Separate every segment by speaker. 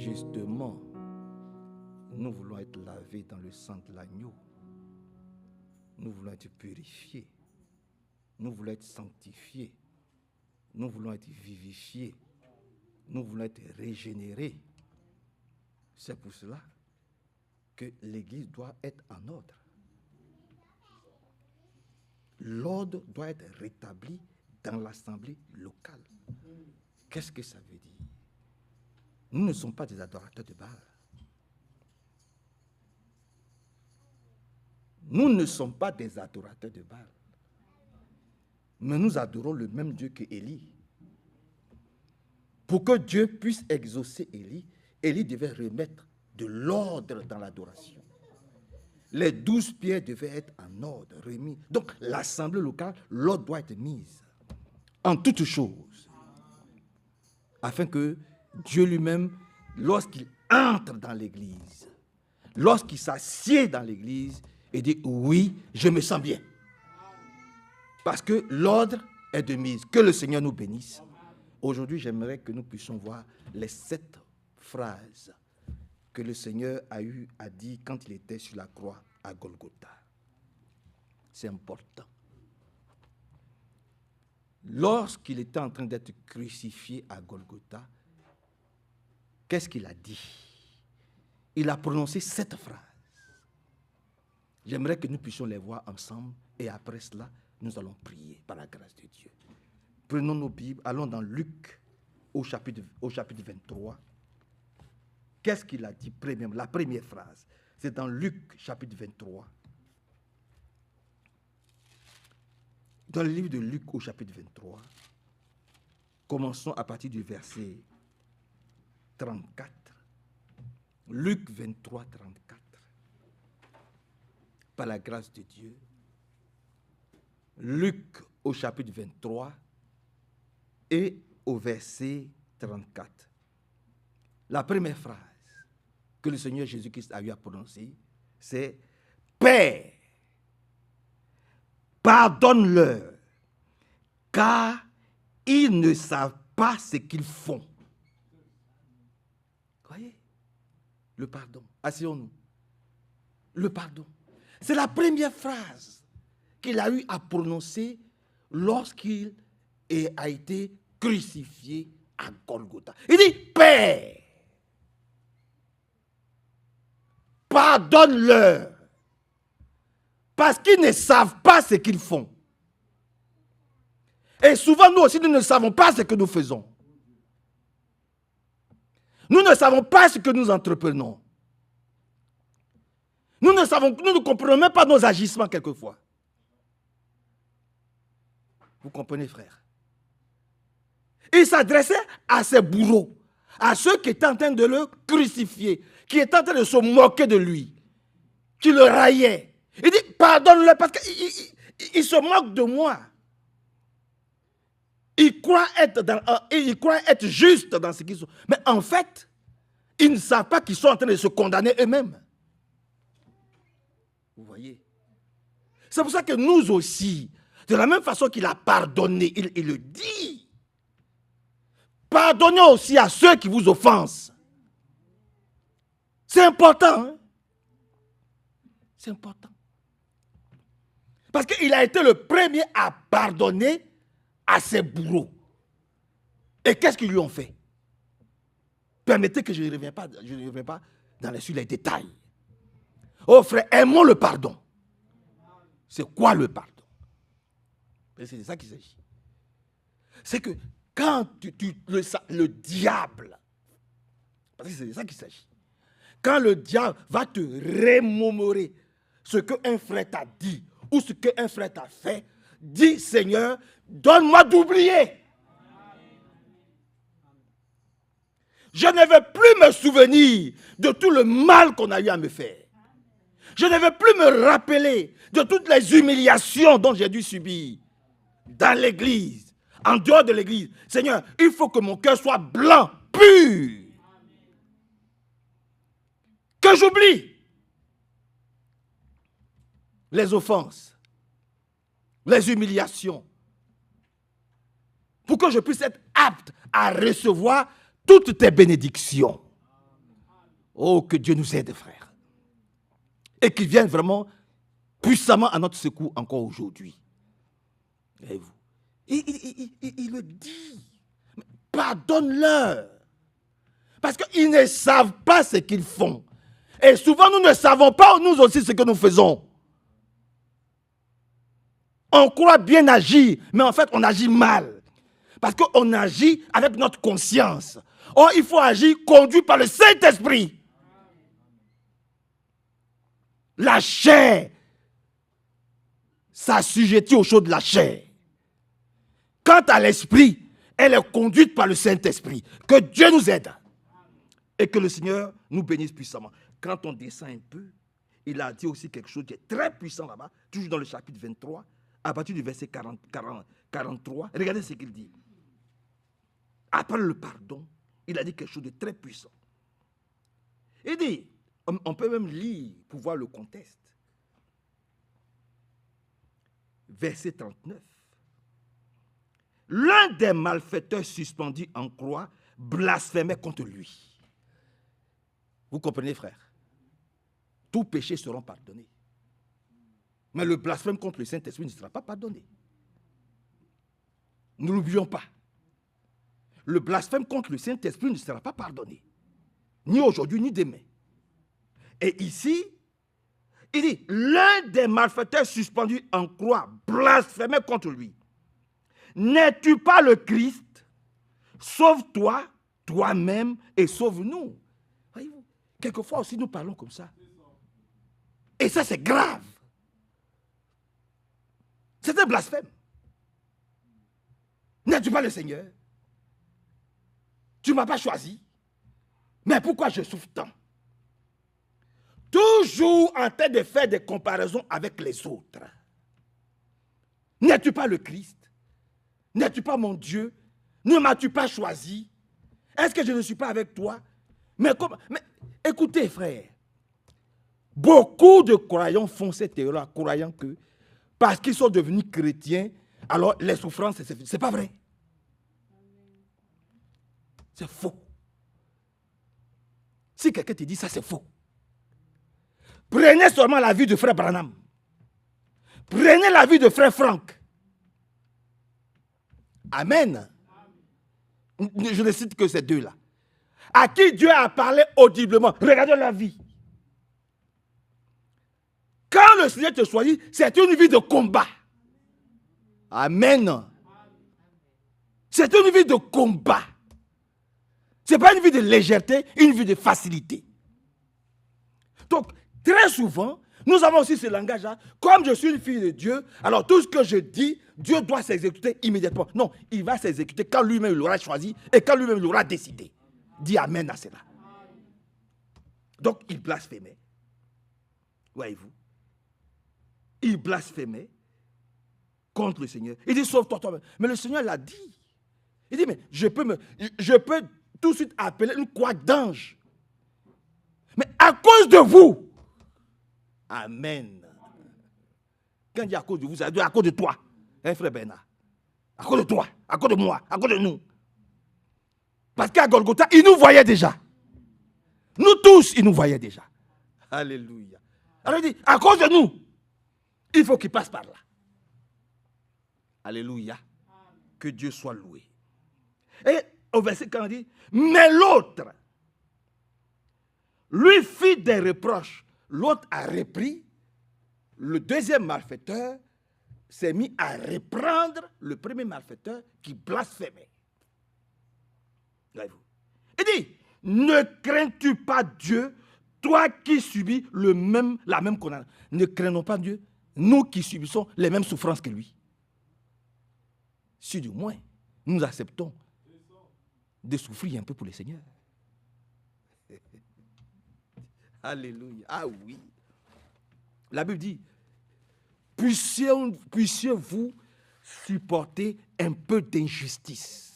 Speaker 1: justement, nous voulons être lavés dans le sang de l'agneau. Nous voulons être purifiés. Nous voulons être sanctifiés. Nous voulons être vivifiés. Nous voulons être régénérés. C'est pour cela que l'Église doit être en ordre. L'ordre doit être rétabli dans l'assemblée locale. Qu'est-ce que ça veut dire? Nous ne sommes pas des adorateurs de Baal. Nous ne sommes pas des adorateurs de Baal. Mais nous adorons le même Dieu que Élie. Pour que Dieu puisse exaucer Élie, Élie devait remettre de l'ordre dans l'adoration. Les 12 pierres devaient être en ordre, remis. Donc, l'assemblée locale, l'ordre doit être mise en toutes choses. Afin que Dieu lui-même, lorsqu'il entre dans l'église, lorsqu'il s'assied dans l'église, il dit, oui, je me sens bien. Parce que l'ordre est de mise. Que le Seigneur nous bénisse. Aujourd'hui, j'aimerais que nous puissions voir les 7 phrases que le Seigneur a eu à dire quand il était sur la croix à Golgotha. C'est important. Lorsqu'il était en train d'être crucifié à Golgotha, qu'est-ce qu'il a dit? Il a prononcé 7 phrases. J'aimerais que nous puissions les voir ensemble et après cela, nous allons prier par la grâce de Dieu. Prenons nos Bibles, allons dans Luc au chapitre 23. Qu'est-ce qu'il a dit premièrement? La première phrase, c'est dans Luc chapitre 23. Dans le livre de Luc au chapitre 23, commençons à partir du verset 34. Luc 23, 34. Par la grâce de Dieu. Luc au chapitre 23 et au verset 34. La première phrase que le Seigneur Jésus-Christ a eu à prononcer, c'est « Père, pardonne-leur, car ils ne savent pas ce qu'ils font. » Voyez? Le pardon. Asseyons-nous. Le pardon. C'est la première phrase qu'il a eu à prononcer lorsqu'il a été crucifié à Golgotha. Il dit, Père, pardonne-leur, parce qu'ils ne savent pas ce qu'ils font. Et souvent, nous aussi, nous ne savons pas ce que nous faisons. Nous ne savons pas ce que nous entreprenons. Nous ne comprenons même pas nos agissements quelquefois. Vous comprenez, frère? Il s'adressait à ses bourreaux, à ceux qui étaient en train de le crucifier, qui étaient en train de se moquer de lui, qui le raillaient. Il dit, pardonne-le parce qu'il se moque de moi. Il croit être juste dans ce qu'ils sont. Mais en fait, ils ne savent pas qu'ils sont en train de se condamner eux-mêmes. Vous voyez? C'est pour ça que nous aussi, de la même façon qu'il a pardonné, il le dit. Pardonnez aussi à ceux qui vous offensent. C'est important. Hein? C'est important. Parce qu'il a été le premier à pardonner à ses bourreaux. Et qu'est-ce qu'ils lui ont fait? Permettez que je ne revienne pas sur les détails. Oh frère, aimons le pardon. C'est quoi le pardon? C'est de ça qu'il s'agit. C'est que quand le diable, parce que c'est de ça qu'il s'agit, quand le diable va te remémorer ce qu'un frère t'a dit ou ce qu'un frère t'a fait, dis Seigneur, donne-moi d'oublier. Je ne vais plus me souvenir de tout le mal qu'on a eu à me faire. Je ne vais plus me rappeler de toutes les humiliations dont j'ai dû subir dans l'église, en dehors de l'église. Seigneur, il faut que mon cœur soit blanc, pur. Que j'oublie les offenses, les humiliations, pour que je puisse être apte à recevoir toutes tes bénédictions. Oh, que Dieu nous aide, frère. Et qu'il vienne vraiment puissamment à notre secours encore aujourd'hui. Voyez-vous. Il le dit. Pardonne-leur. Parce qu'ils ne savent pas ce qu'ils font. Et souvent, nous ne savons pas, nous aussi, ce que nous faisons. On croit bien agir, mais en fait, on agit mal. Parce qu'on agit avec notre conscience. Or, il faut agir conduit par le Saint-Esprit. La chair s'assujettit aux choses de la chair. Quant à l'esprit, elle est conduite par le Saint-Esprit. Que Dieu nous aide. Et que le Seigneur nous bénisse puissamment. Quand on descend un peu, il a dit aussi quelque chose qui est très puissant là-bas, toujours dans le chapitre 23, à partir du verset 43. Regardez ce qu'il dit. Après le pardon, il a dit quelque chose de très puissant. Il dit, on peut même lire pour voir le contexte. Verset 39. L'un des malfaiteurs suspendus en croix blasphémait contre lui. Vous comprenez, frère? Tous péchés seront pardonnés. Mais le blasphème contre le Saint-Esprit ne sera pas pardonné. Ne l'oublions pas. Le blasphème contre le Saint-Esprit ne sera pas pardonné. Ni aujourd'hui, ni demain. Et ici, il dit, l'un des malfaiteurs suspendus en croix blasphémait contre lui. N'es-tu pas le Christ? Sauve-toi, toi-même, et sauve-nous. Voyez-vous, quelquefois aussi nous parlons comme ça. Et ça, c'est grave. C'est un blasphème. N'es-tu pas le Seigneur? Tu ne m'as pas choisi. Mais pourquoi je souffre tant? Toujours en train de faire des comparaisons avec les autres. N'es-tu pas le Christ? N'es-tu pas mon Dieu? Ne m'as-tu pas choisi? Est-ce que je ne suis pas avec toi? Mais écoutez, frère, beaucoup de croyants font cette erreur, croyant que parce qu'ils sont devenus chrétiens, alors les souffrances, c'est pas vrai. C'est faux. Si quelqu'un te dit ça, c'est faux. Prenez seulement la vie de frère Branham. Prenez la vie de frère Franck. Amen. Je ne cite que ces deux-là. À qui Dieu a parlé audiblement. Regardez leur vie. Quand le Seigneur te choisit, c'est une vie de combat. Amen. C'est une vie de combat. Ce n'est pas une vie de légèreté, une vie de facilité. Donc, très souvent, nous avons aussi ce langage-là. Comme je suis une fille de Dieu, alors tout ce que je dis, Dieu doit s'exécuter immédiatement. Non, il va s'exécuter quand lui-même l'aura choisi et quand lui-même l'aura décidé. Dis amen à cela. Donc, il blasphémait. Voyez-vous. Il blasphémait contre le Seigneur. Il dit, sauve-toi toi-même. Mais le Seigneur l'a dit. Il dit, mais je peux tout de suite appeler une couac d'ange. Mais à cause de vous. Amen. Quand il dit à cause de vous, ça veut dire à cause de toi. Hein, frère Bernard? À cause de toi, à cause de moi, à cause de nous. Parce qu'à Golgotha, il nous voyait déjà. Nous tous, il nous voyait déjà. Alléluia. Alors il dit, à cause de nous, il faut qu'il passe par là. Alléluia. Que Dieu soit loué. Et au verset 40, il dit, mais l'autre lui fit des reproches. L'autre a repris. Le deuxième malfaiteur s'est mis à reprendre le premier malfaiteur qui blasphémait. Voyez-vous. Il dit, ne crains-tu pas Dieu, toi qui subis la même condamnation? Ne craignons pas Dieu, nous qui subissons les mêmes souffrances que lui. Si du moins, nous acceptons de souffrir un peu pour le Seigneur. Alléluia. Ah oui. La Bible dit, puissiez-vous supporter un peu d'injustice.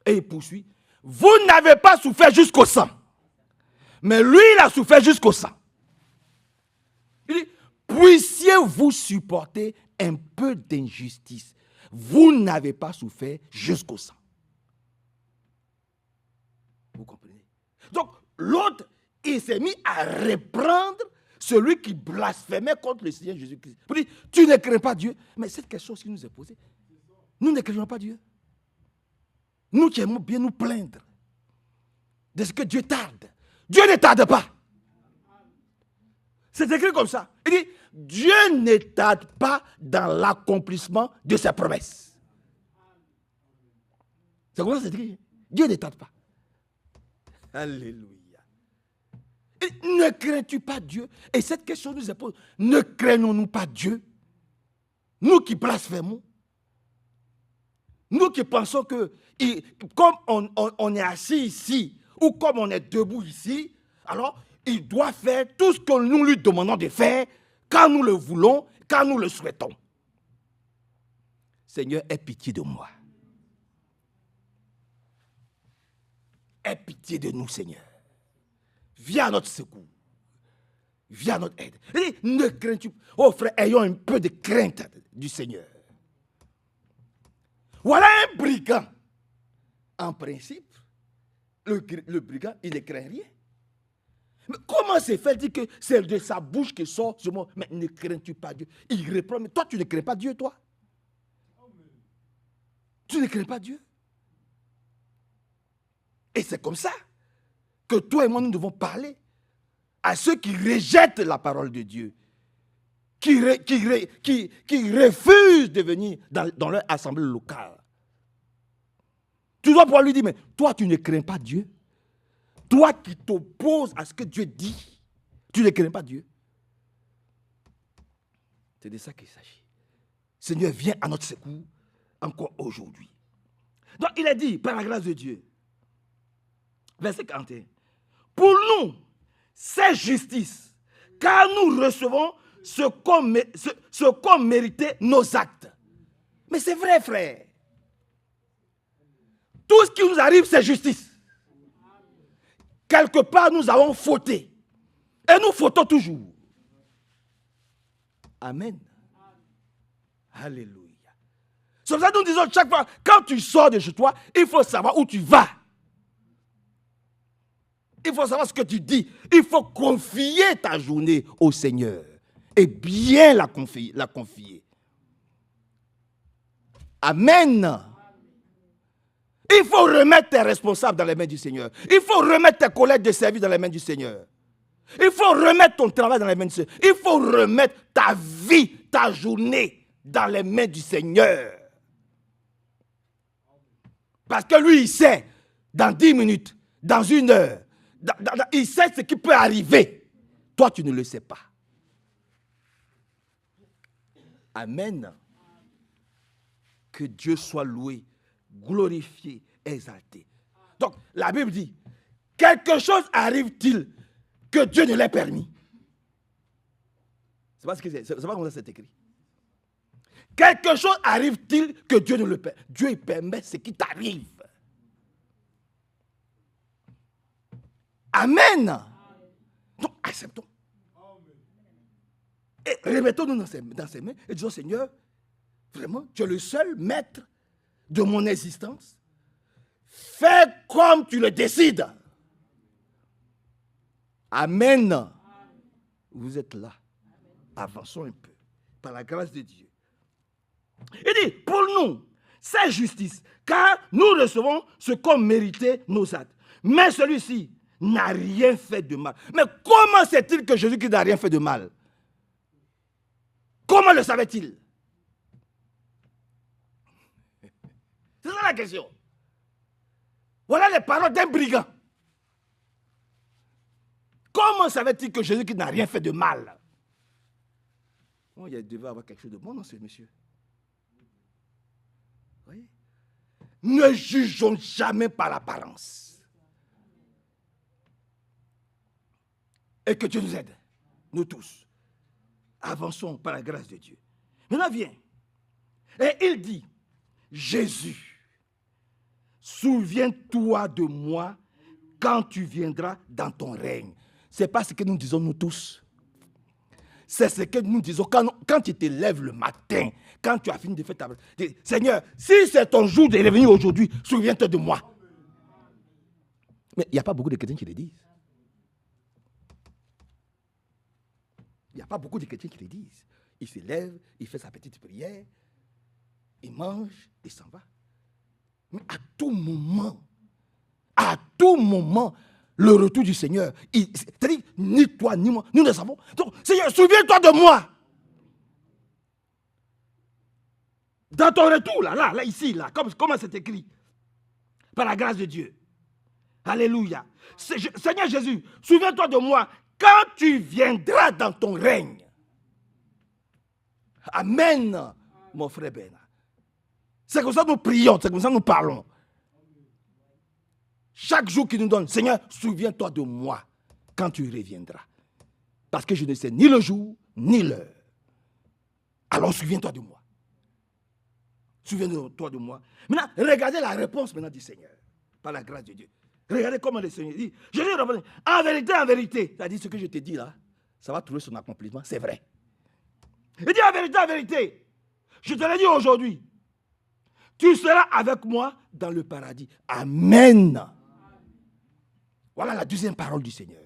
Speaker 1: Et il poursuit, vous n'avez pas souffert jusqu'au sang. Mais lui, il a souffert jusqu'au sang. Il dit, puissiez-vous supporter un peu d'injustice. Vous n'avez pas souffert jusqu'au sang. Vous comprenez? Donc, l'autre, il s'est mis à reprendre celui qui blasphémait contre le Seigneur Jésus-Christ. Pour dire, tu ne crains pas Dieu. Mais cette question qui nous est posée, nous ne craignons pas Dieu. Nous qui aimons bien nous plaindre de ce que Dieu tarde. Dieu ne tarde pas. C'est écrit comme ça. Il dit, Dieu ne tarde pas dans l'accomplissement de ses promesses. C'est comme ça c'est écrit. Dieu ne tarde pas. Alléluia. Et ne crains-tu pas Dieu? Et cette question nous est posée. Ne craignons-nous pas Dieu? Nous qui blasphémons. Nous qui pensons que, comme on est assis ici, ou comme on est debout ici, alors il doit faire tout ce que nous lui demandons de faire, quand nous le voulons, quand nous le souhaitons. Seigneur, aie pitié de moi. Aie pitié de nous, Seigneur. Viens à notre secours. Viens à notre aide. Et ne crains-tu pas. Oh frère, ayons un peu de crainte du Seigneur. Voilà un brigand. En principe, le brigand, il ne craint rien. Mais comment c'est fait dire que c'est de sa bouche que sort ce mot? Mais ne crains-tu pas Dieu? Il répond, mais toi, tu ne crains pas Dieu, toi? Tu ne crains pas Dieu? Et c'est comme ça que toi et moi, nous devons parler à ceux qui rejettent la parole de Dieu, qui refusent de venir dans leur assemblée locale. Tu dois pouvoir lui dire, mais toi, tu ne crains pas Dieu. Toi qui t'opposes à ce que Dieu dit, tu ne crains pas Dieu. C'est de ça qu'il s'agit. Seigneur, viens à notre secours encore aujourd'hui. Donc, il a dit, par la grâce de Dieu, verset 41, pour nous, c'est justice, car nous recevons ce qu'ont mérité nos actes. Mais c'est vrai, frère. Tout ce qui nous arrive, c'est justice. Quelque part, nous avons fauté. Et nous fautons toujours. Amen. Alléluia. C'est pour ça que nous disons chaque fois, quand tu sors de chez toi, il faut savoir où tu vas. Il faut savoir ce que tu dis. Il faut confier ta journée au Seigneur. Et bien la confier. Amen. Il faut remettre tes responsables dans les mains du Seigneur. Il faut remettre tes collègues de service dans les mains du Seigneur. Il faut remettre ton travail dans les mains du Seigneur. Il faut remettre ta vie, ta journée dans les mains du Seigneur. Parce que lui, il sait, dans 10 minutes, dans 1 heure, il sait ce qui peut arriver. Toi, tu ne le sais pas. Amen. Que Dieu soit loué, glorifié, exalté. Donc, la Bible dit, quelque chose arrive-t-il que Dieu ne l'ait permis? C'est pas comme ça c'est écrit. Quelque chose arrive-t-il que Dieu ne le permet? Dieu il permet ce qui t'arrive. Amen. Donc, acceptons. Et remettons-nous dans ses mains et disons, Seigneur, vraiment, tu es le seul maître de mon existence. Fais comme tu le décides. Amen. Vous êtes là. Avançons un peu. Par la grâce de Dieu. Il dit, pour nous, c'est justice. Car nous recevons ce qu'ont mérité nos actes. Mais celui-ci n'a rien fait de mal. Mais comment sait-il que Jésus-Christ n'a rien fait de mal? Comment le savait-il? C'est ça la question. Voilà les paroles d'un brigand. Comment savait-il que Jésus-Christ n'a rien fait de mal? Oh, il devait avoir quelque chose de bon dans ce monsieur. Oui. Ne jugeons jamais par l'apparence. Et que Dieu nous aide, nous tous. Avançons par la grâce de Dieu. Maintenant, viens. Et il dit, Jésus, souviens-toi de moi quand tu viendras dans ton règne. Ce n'est pas ce que nous disons nous tous. C'est ce que nous disons quand tu te lèves le matin, quand tu as fini de faire ta... Seigneur, si c'est ton jour de revenir aujourd'hui, souviens-toi de moi. Mais il n'y a pas beaucoup de chrétiens qui le disent. Il n'y a pas beaucoup de chrétiens qui le disent. Il se lève, il fait sa petite prière, il mange, il s'en va. Mais à tout moment, le retour du Seigneur, c'est-à-dire, ni toi, ni moi, nous ne savons. Donc, Seigneur, souviens-toi de moi. Dans ton retour, là, ici, comment c'est écrit? Par la grâce de Dieu. Alléluia. Seigneur Jésus, souviens-toi de moi quand tu viendras dans ton règne. Amen, mon frère Ben. C'est comme ça que nous prions, c'est comme ça que nous parlons. Chaque jour qu'il nous donne, Seigneur, souviens-toi de moi quand tu reviendras. Parce que je ne sais ni le jour, ni l'heure. Alors souviens-toi de moi. Souviens-toi de moi. Maintenant, regardez la réponse maintenant du Seigneur, par la grâce de Dieu. Regardez comment le Seigneur dit. Je dis en vérité, c'est-à-dire ce que je te dis là, ça va trouver son accomplissement, c'est vrai. Il dit en vérité, je te l'ai dit aujourd'hui, tu seras avec moi dans le paradis. Amen. Voilà la deuxième parole du Seigneur.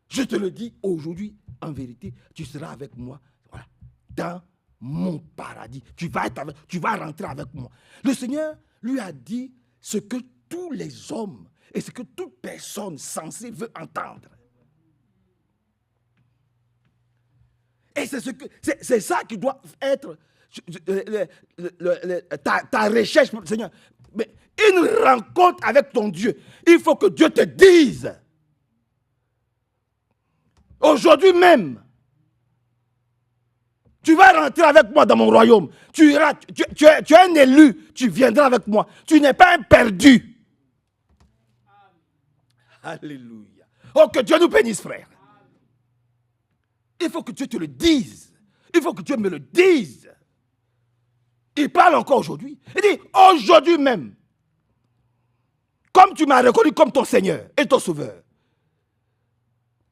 Speaker 1: Je te le dis aujourd'hui, en vérité, tu seras avec moi dans mon paradis. Tu vas rentrer avec moi. Le Seigneur lui a dit ce que tous les hommes et ce que toute personne censée veut entendre. Et c'est ça qui doit être ta recherche pour le Seigneur. Mais une rencontre avec ton Dieu, il faut que Dieu te dise. Aujourd'hui même, tu vas rentrer avec moi dans mon royaume. Tu es un élu, tu viendras avec moi. Tu n'es pas un perdu. Alléluia. Oh, que Dieu nous bénisse, frère. Il faut que Dieu te le dise. Il faut que Dieu me le dise. Il parle encore aujourd'hui. Il dit, aujourd'hui même, comme tu m'as reconnu comme ton Seigneur et ton Sauveur,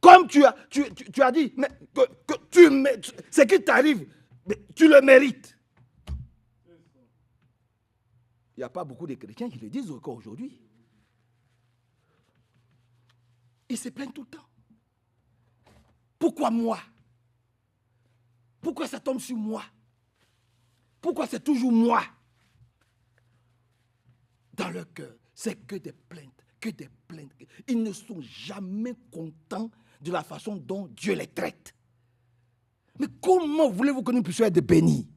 Speaker 1: comme tu as dit, mais ce qui t'arrive, tu le mérites. Il n'y a pas beaucoup de chrétiens qui le disent encore aujourd'hui. Ils se plaignent tout le temps. Pourquoi moi? Pourquoi ça tombe sur moi? Pourquoi c'est toujours moi? Dans leur cœur, c'est que des plaintes, que des plaintes. Ils ne sont jamais contents de la façon dont Dieu les traite. Mais comment voulez-vous que nous puissions être bénis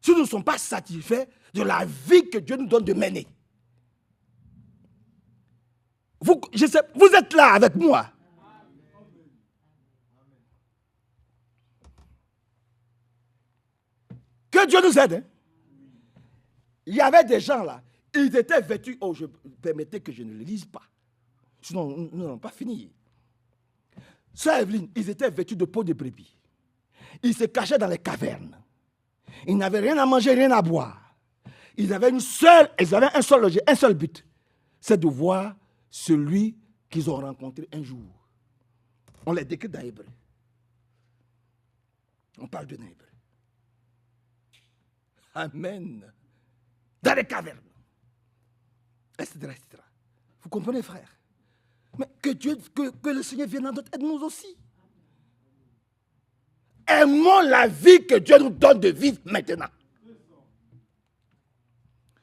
Speaker 1: si nous ne sommes pas satisfaits de la vie que Dieu nous donne de mener? Vous êtes là avec moi. Que Dieu nous aide. Hein? Il y avait des gens là, ils étaient vêtus. Oh, permettez que je ne le lise pas. Sinon, nous n'allons pas finir. Sœur Evelyne, ils étaient vêtus de peau de brebis. Ils se cachaient dans les cavernes. Ils n'avaient rien à manger, rien à boire. Ils avaient un seul logis, un seul but. C'est de voir celui qu'ils ont rencontré un jour. On les décrit dans l'hébreu. On parle de l'hébreu. Amen. Dans les cavernes. Etc., etc. Vous comprenez, frère? Mais que le Seigneur vienne en notre aide, nous aussi. Aimons la vie que Dieu nous donne de vivre maintenant.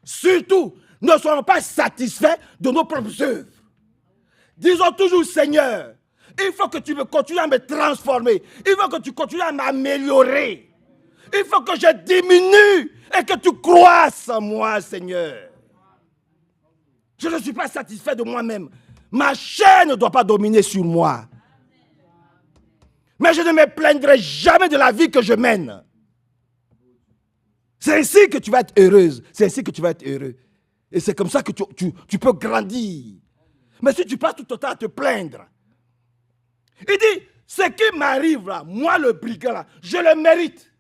Speaker 1: Surtout, ne soyons pas satisfaits de nos propres œuvres. Disons toujours, Seigneur, il faut que tu continues à me transformer. Il faut que tu continues à m'améliorer. Il faut que je diminue et que tu croisses en moi, Seigneur. Je ne suis pas satisfait de moi-même. Ma chair ne doit pas dominer sur moi. Mais je ne me plaindrai jamais de la vie que je mène. C'est ainsi que tu vas être heureuse. C'est ainsi que tu vas être heureux. Et c'est comme ça que tu peux grandir. Mais si tu passes tout ton temps à te plaindre, il dit, ce qui m'arrive là, moi le brigand là, je le mérite.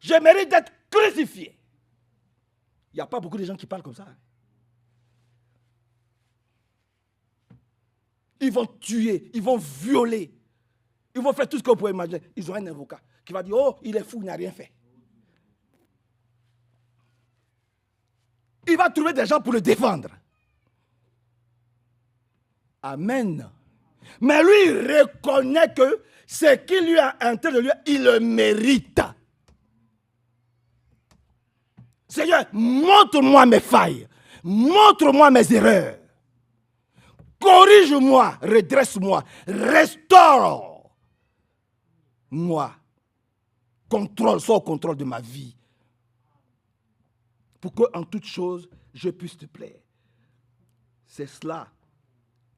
Speaker 1: Je mérite d'être crucifié. Il n'y a pas beaucoup de gens qui parlent comme ça. Ils vont tuer, ils vont violer. Ils vont faire tout ce que vous pouvez imaginer. Ils ont un avocat qui va dire, oh, il est fou, il n'a rien fait. Il va trouver des gens pour le défendre. Amen. Mais lui, il reconnaît que ce qui lui a entré de lui, il le mérite. Seigneur, montre-moi mes failles. Montre-moi mes erreurs. Corrige-moi, redresse-moi, restaure-moi. Sois au contrôle de ma vie. Pour qu'en toute chose, je puisse te plaire. C'est cela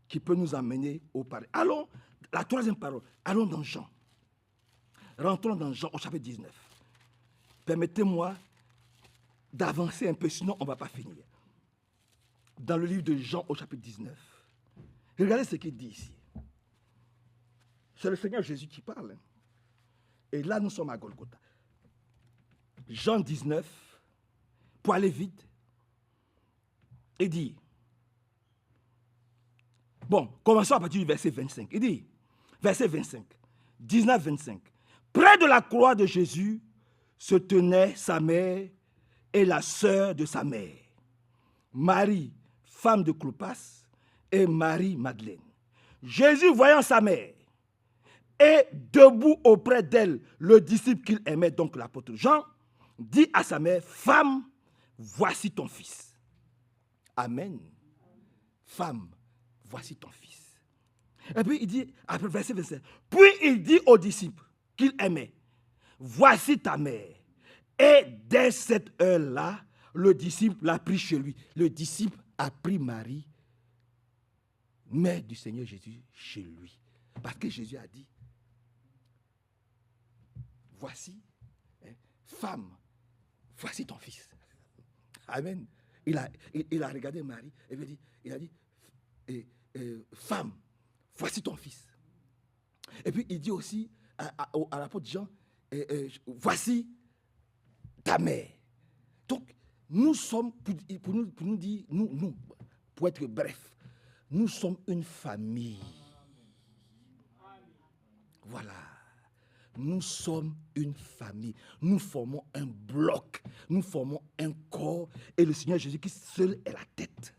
Speaker 1: qui peut nous amener au paradis. Allons, la troisième parole, allons dans Jean. Rentrons dans Jean au chapitre 19. Permettez-moi d'avancer un peu, sinon on ne va pas finir. Dans le livre de Jean au chapitre 19. Regardez ce qu'il dit ici. C'est le Seigneur Jésus qui parle. Et là, nous sommes à Golgotha. Jean 19, pour aller vite, il dit, bon, commençons à partir du verset 25. Il dit, verset 25, 19, 25. Près de la croix de Jésus se tenaient sa mère et la sœur de sa mère, Marie, femme de Clopas, et Marie-Madeleine. Jésus, voyant sa mère, et debout auprès d'elle, le disciple qu'il aimait, donc l'apôtre Jean, dit à sa mère, femme, voici ton fils. Amen. Femme, voici ton fils. Et puis il dit, après verset 27, puis il dit aux disciples qu'il aimait, voici ta mère. Et dès cette heure-là, le disciple l'a pris chez lui. Le disciple a pris Marie, mère du Seigneur Jésus, chez lui. Parce que Jésus a dit, voici, femme, voici ton fils. Amen. Il a regardé Marie et il a dit, femme, voici ton fils. Et puis il dit aussi à l'apôtre Jean, voici ta mère. Donc, nous sommes, pour nous dire, nous, pour être bref, nous sommes une famille. Voilà. Nous sommes une famille. Nous formons un bloc. Nous formons un corps. Et le Seigneur Jésus qui seul est la tête.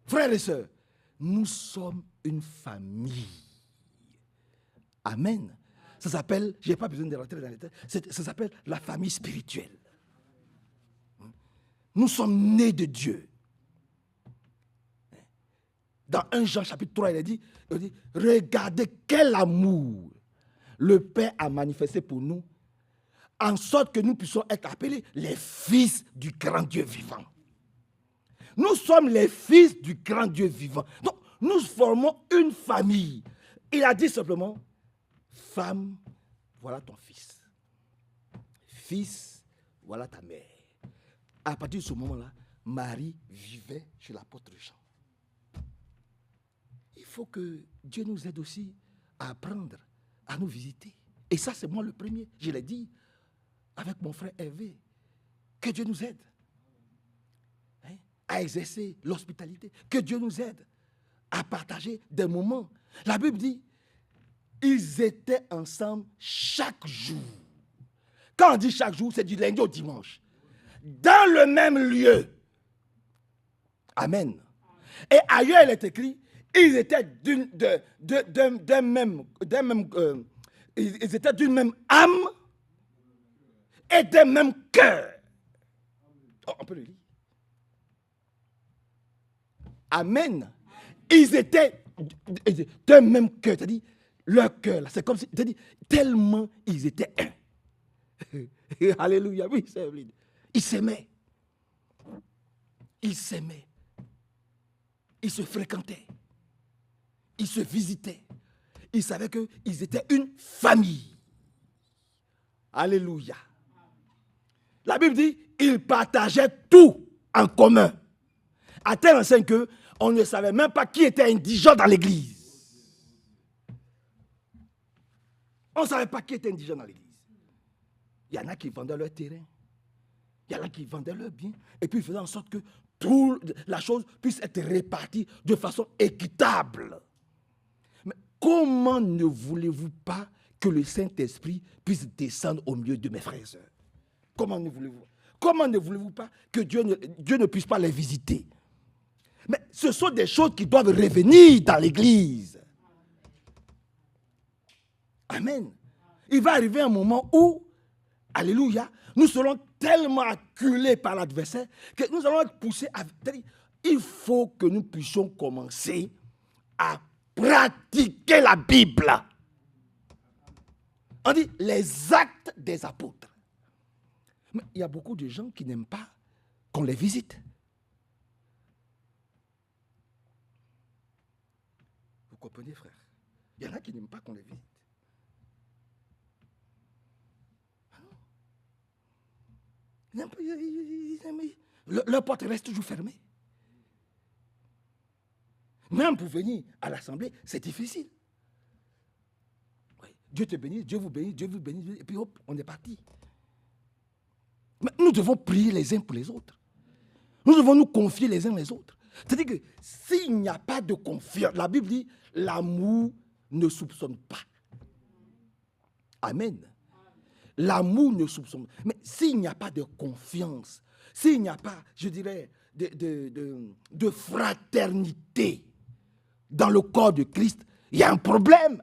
Speaker 1: Frères et sœurs, nous sommes une famille. Amen. Ça s'appelle, je n'ai pas besoin de rentrer dans les détails, ça s'appelle la famille spirituelle. Nous sommes nés de Dieu. Dans 1 Jean chapitre 3, il dit, regardez quel amour le Père a manifesté pour nous, en sorte que nous puissions être appelés les fils du grand Dieu vivant. Nous sommes les fils du grand Dieu vivant. Donc, nous formons une famille. Il a dit simplement, femme, voilà ton fils. Fils, voilà ta mère. À partir de ce moment-là, Marie vivait chez l'apôtre Jean. Il faut que Dieu nous aide aussi à apprendre à nous visiter. Et ça, c'est moi le premier. Je l'ai dit avec mon frère Hervé. Que Dieu nous aide à exercer l'hospitalité. Que Dieu nous aide à partager des moments. La Bible dit, ils étaient ensemble chaque jour. Quand on dit chaque jour, c'est du lundi au dimanche. Dans le même lieu. Amen. Et ailleurs, il est écrit, ils étaient ils étaient d'une même âme et d'un même cœur. Oh, on peut le lire. Amen. Ils étaient d'un même cœur, c'est-à-dire leur cœur, c'est comme si, c'est-à-dire tellement ils étaient un. Alléluia, oui, c'est vrai. Ils s'aimaient. Ils s'aimaient. Ils se fréquentaient. Ils se visitaient. Ils savaient qu'ils étaient une famille. Alléluia. La Bible dit, ils partageaient tout en commun. À tel enseigne qu'on ne savait même pas qui était indigent dans l'église. On ne savait pas qui était indigent dans l'église. Il y en a qui vendaient leur terrain. Il y en a qui vendaient leurs biens. Et puis ils faisaient en sorte que toute la chose puisse être répartie de façon équitable. Mais comment ne voulez-vous pas que le Saint-Esprit puisse descendre au milieu de mes frères et sœurs? Comment ne voulez-vous pas que Dieu ne puisse pas les visiter? Mais ce sont des choses qui doivent revenir dans l'église. Amen. Il va arriver un moment où, alléluia, nous serons tellement acculés par l'adversaire que nous allons être poussés à... Il faut que nous puissions commencer à pratiquer la Bible. On dit les actes des apôtres. Mais il y a beaucoup de gens qui n'aiment pas qu'on les visite. Vous comprenez, frère? Il y en a qui n'aiment pas qu'on les visite. Leur porte reste toujours fermée. Même pour venir à l'assemblée, c'est difficile. Oui. Dieu te bénisse, Dieu vous bénisse, Dieu vous bénisse, et puis hop, on est parti. Mais nous devons prier les uns pour les autres. Nous devons nous confier les uns les autres. C'est-à-dire que s'il n'y a pas de confiance, la Bible dit, l'amour ne soupçonne pas. Amen. L'amour ne soupçonne pas. Mais s'il n'y a pas de confiance, s'il n'y a pas, je dirais, de fraternité dans le corps de Christ, il y a un problème.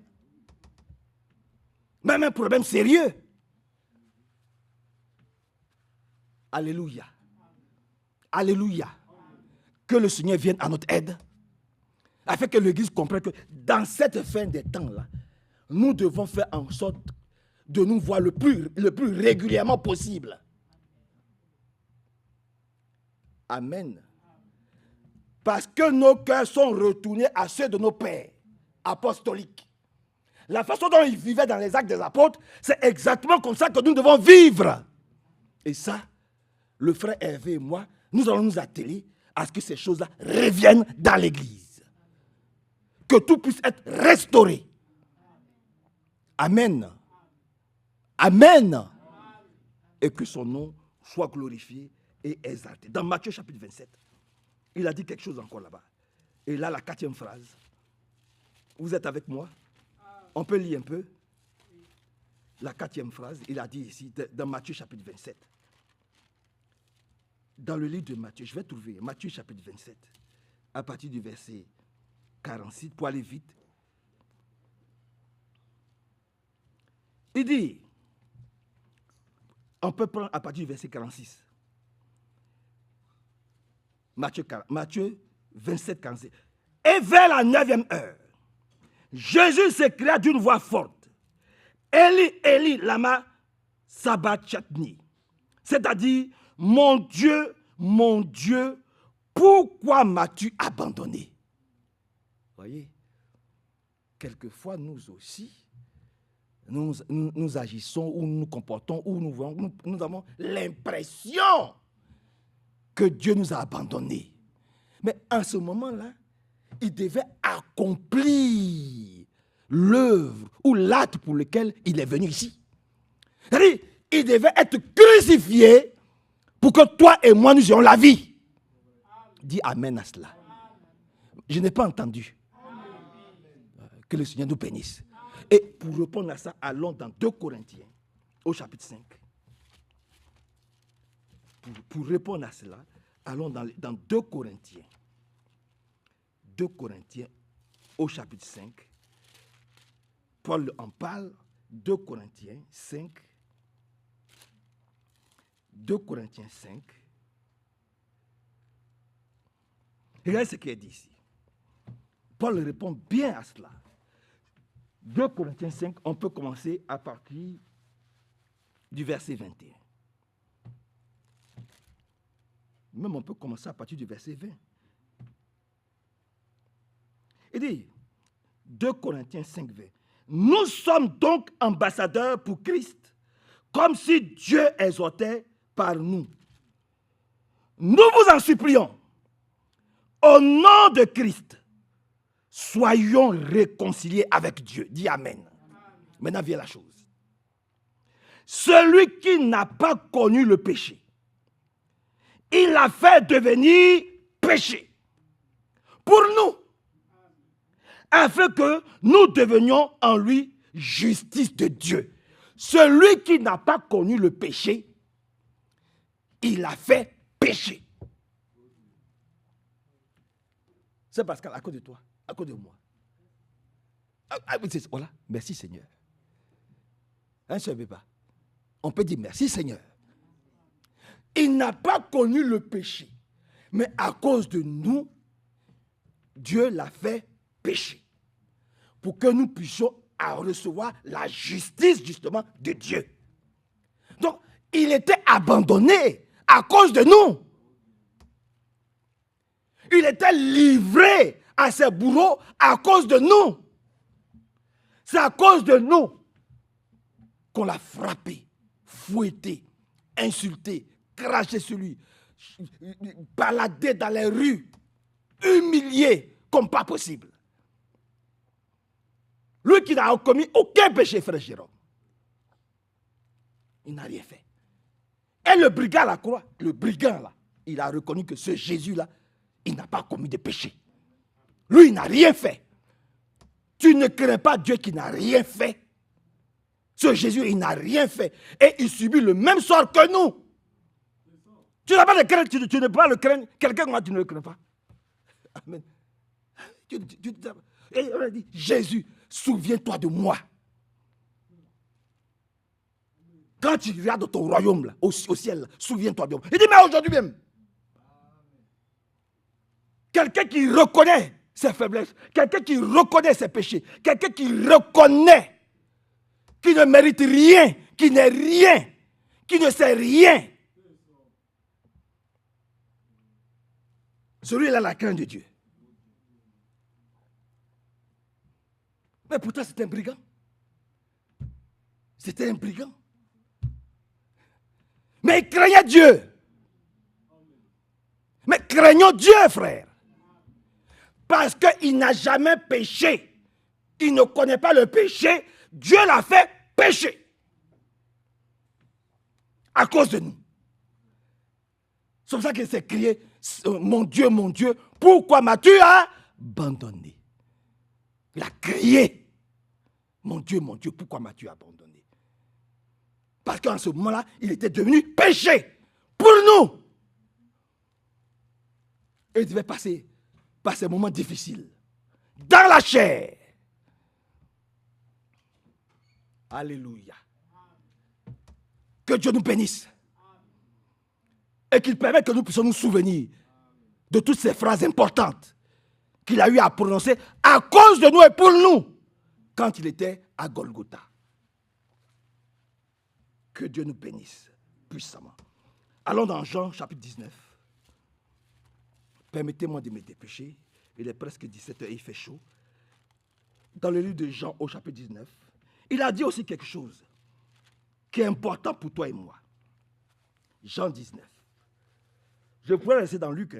Speaker 1: Même un problème sérieux. Alléluia. Alléluia. Que le Seigneur vienne à notre aide, afin que l'Église comprenne que dans cette fin des temps-là, nous devons faire en sorte de nous voir le plus régulièrement possible. Amen. Parce que nos cœurs sont retournés à ceux de nos pères apostoliques. La façon dont ils vivaient dans les actes des apôtres, c'est exactement comme ça que nous devons vivre. Et ça, le frère Hervé et moi, nous allons nous atteler à ce que ces choses-là reviennent dans l'Église. Que tout puisse être restauré. Amen. Amen. Et que son nom soit glorifié et exalté. Dans Matthieu chapitre 27, il a dit quelque chose encore là-bas. Et là, la 4e phrase. Vous êtes avec moi? On peut lire un peu. La 4e phrase, il a dit ici, dans Matthieu chapitre 27. Dans le livre de Matthieu, je vais trouver Matthieu chapitre 27, à partir du verset 46, pour aller vite. Il dit, on peut prendre à partir du verset 46. Matthieu 27, 46. Et vers la 9e heure, Jésus s'écria d'une voix forte, Eli, Eli, lama sabachthani. C'est-à-dire, mon Dieu, pourquoi m'as-tu abandonné? Voyez, quelquefois nous aussi, nous agissons ou nous nous comportons ou nous avons l'impression que Dieu nous a abandonnés. Mais en ce moment-là, il devait accomplir l'œuvre ou l'acte pour lequel il est venu ici. C'est-à-dire, il devait être crucifié pour que toi et moi nous ayons la vie. Dis amen à cela. Je n'ai pas entendu. Que le Seigneur nous bénisse. Et pour répondre à ça, allons dans 2 Corinthiens, au chapitre 5. Pour répondre à cela, allons dans 2 Corinthiens. 2 Corinthiens, au chapitre 5. Paul en parle, 2 Corinthiens 5. 2 Corinthiens 5. Regardez ce qui est dit ici. Paul répond bien à cela. 2 Corinthiens 5, on peut commencer à partir du verset 21. Même on peut commencer à partir du verset 20. Il dit, 2 Corinthiens 5, 20. Nous sommes donc ambassadeurs pour Christ, comme si Dieu exhortait par nous. Nous vous en supplions, au nom de Christ, soyons réconciliés avec Dieu. Dis Amen. Maintenant vient la chose. Celui qui n'a pas connu le péché, il l'a fait devenir péché pour nous, afin que nous devenions en lui justice de Dieu. Celui qui n'a pas connu le péché, il l'a fait péché. C'est Pascal, à cause de toi, à cause de moi. Voilà, merci Seigneur. Un seul pas. On peut dire merci Seigneur. Il n'a pas connu le péché. Mais à cause de nous, Dieu l'a fait pécher. Pour que nous puissions recevoir la justice justement de Dieu. Donc, il était abandonné à cause de nous. Il était livré à ses bourreaux à cause de nous. C'est à cause de nous qu'on l'a frappé, fouetté, insulté, craché sur lui, baladé dans les rues, humilié comme pas possible. Lui qui n'a commis aucun péché, frère Jérôme. Il n'a rien fait. Et le brigand à la croix, le brigand là, il a reconnu que ce Jésus-là, il n'a pas commis de péché. Lui, il n'a rien fait. Tu ne crains pas Dieu qui n'a rien fait. Ce Jésus, il n'a rien fait. Et il subit le même sort que nous. Tu n'as pas de crainte, tu ne peux pas le craindre. Quelqu'un moi, tu ne le crains pas. Amen. Et on a dit, Jésus, souviens-toi de moi. Quand tu regardes ton royaume, là, au ciel, souviens-toi de moi. Il dit, mais aujourd'hui même, quelqu'un qui reconnaît ses faiblesses, quelqu'un qui reconnaît ses péchés, quelqu'un qui reconnaît qu'il ne mérite rien, qui n'est rien, qui ne sait rien. Celui-là a la crainte de Dieu. Mais pourtant, c'était un brigand. C'était un brigand. Mais il craignait Dieu. Mais craignons Dieu, frère. Parce qu'il n'a jamais péché. Il ne connaît pas le péché. Dieu l'a fait pécher. À cause de nous. C'est pour ça qu'il s'est crié, mon Dieu, pourquoi m'as-tu abandonné? Il a crié, mon Dieu, pourquoi m'as-tu abandonné? Parce qu'en ce moment-là, il était devenu péché pour nous. Et il devait passer par ces moments difficiles, dans la chair. Alléluia. Que Dieu nous bénisse. Et qu'il permette que nous puissions nous souvenir de toutes ces phrases importantes qu'il a eu à prononcer à cause de nous et pour nous quand il était à Golgotha. Que Dieu nous bénisse puissamment. Allons dans Jean chapitre 19. Permettez-moi de me dépêcher. Il est presque 17h et il fait chaud. Dans le livre de Jean au chapitre 19, il a dit aussi quelque chose qui est important pour toi et moi. Jean 19. Je pourrais rester dans Luc.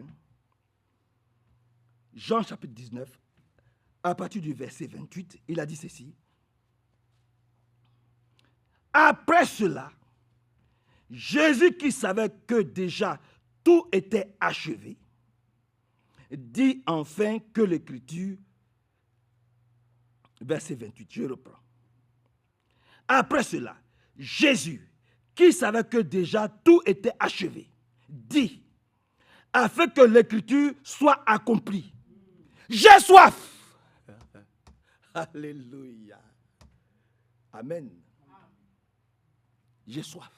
Speaker 1: Jean chapitre 19, à partir du verset 28, il a dit ceci. Après cela, Jésus qui savait que déjà tout était achevé, dit enfin que l'Écriture, verset 28, je reprends. Après cela, Jésus qui savait que déjà tout était achevé, dit, afin que l'Écriture soit accomplie. J'ai soif. Alléluia. Amen. J'ai soif.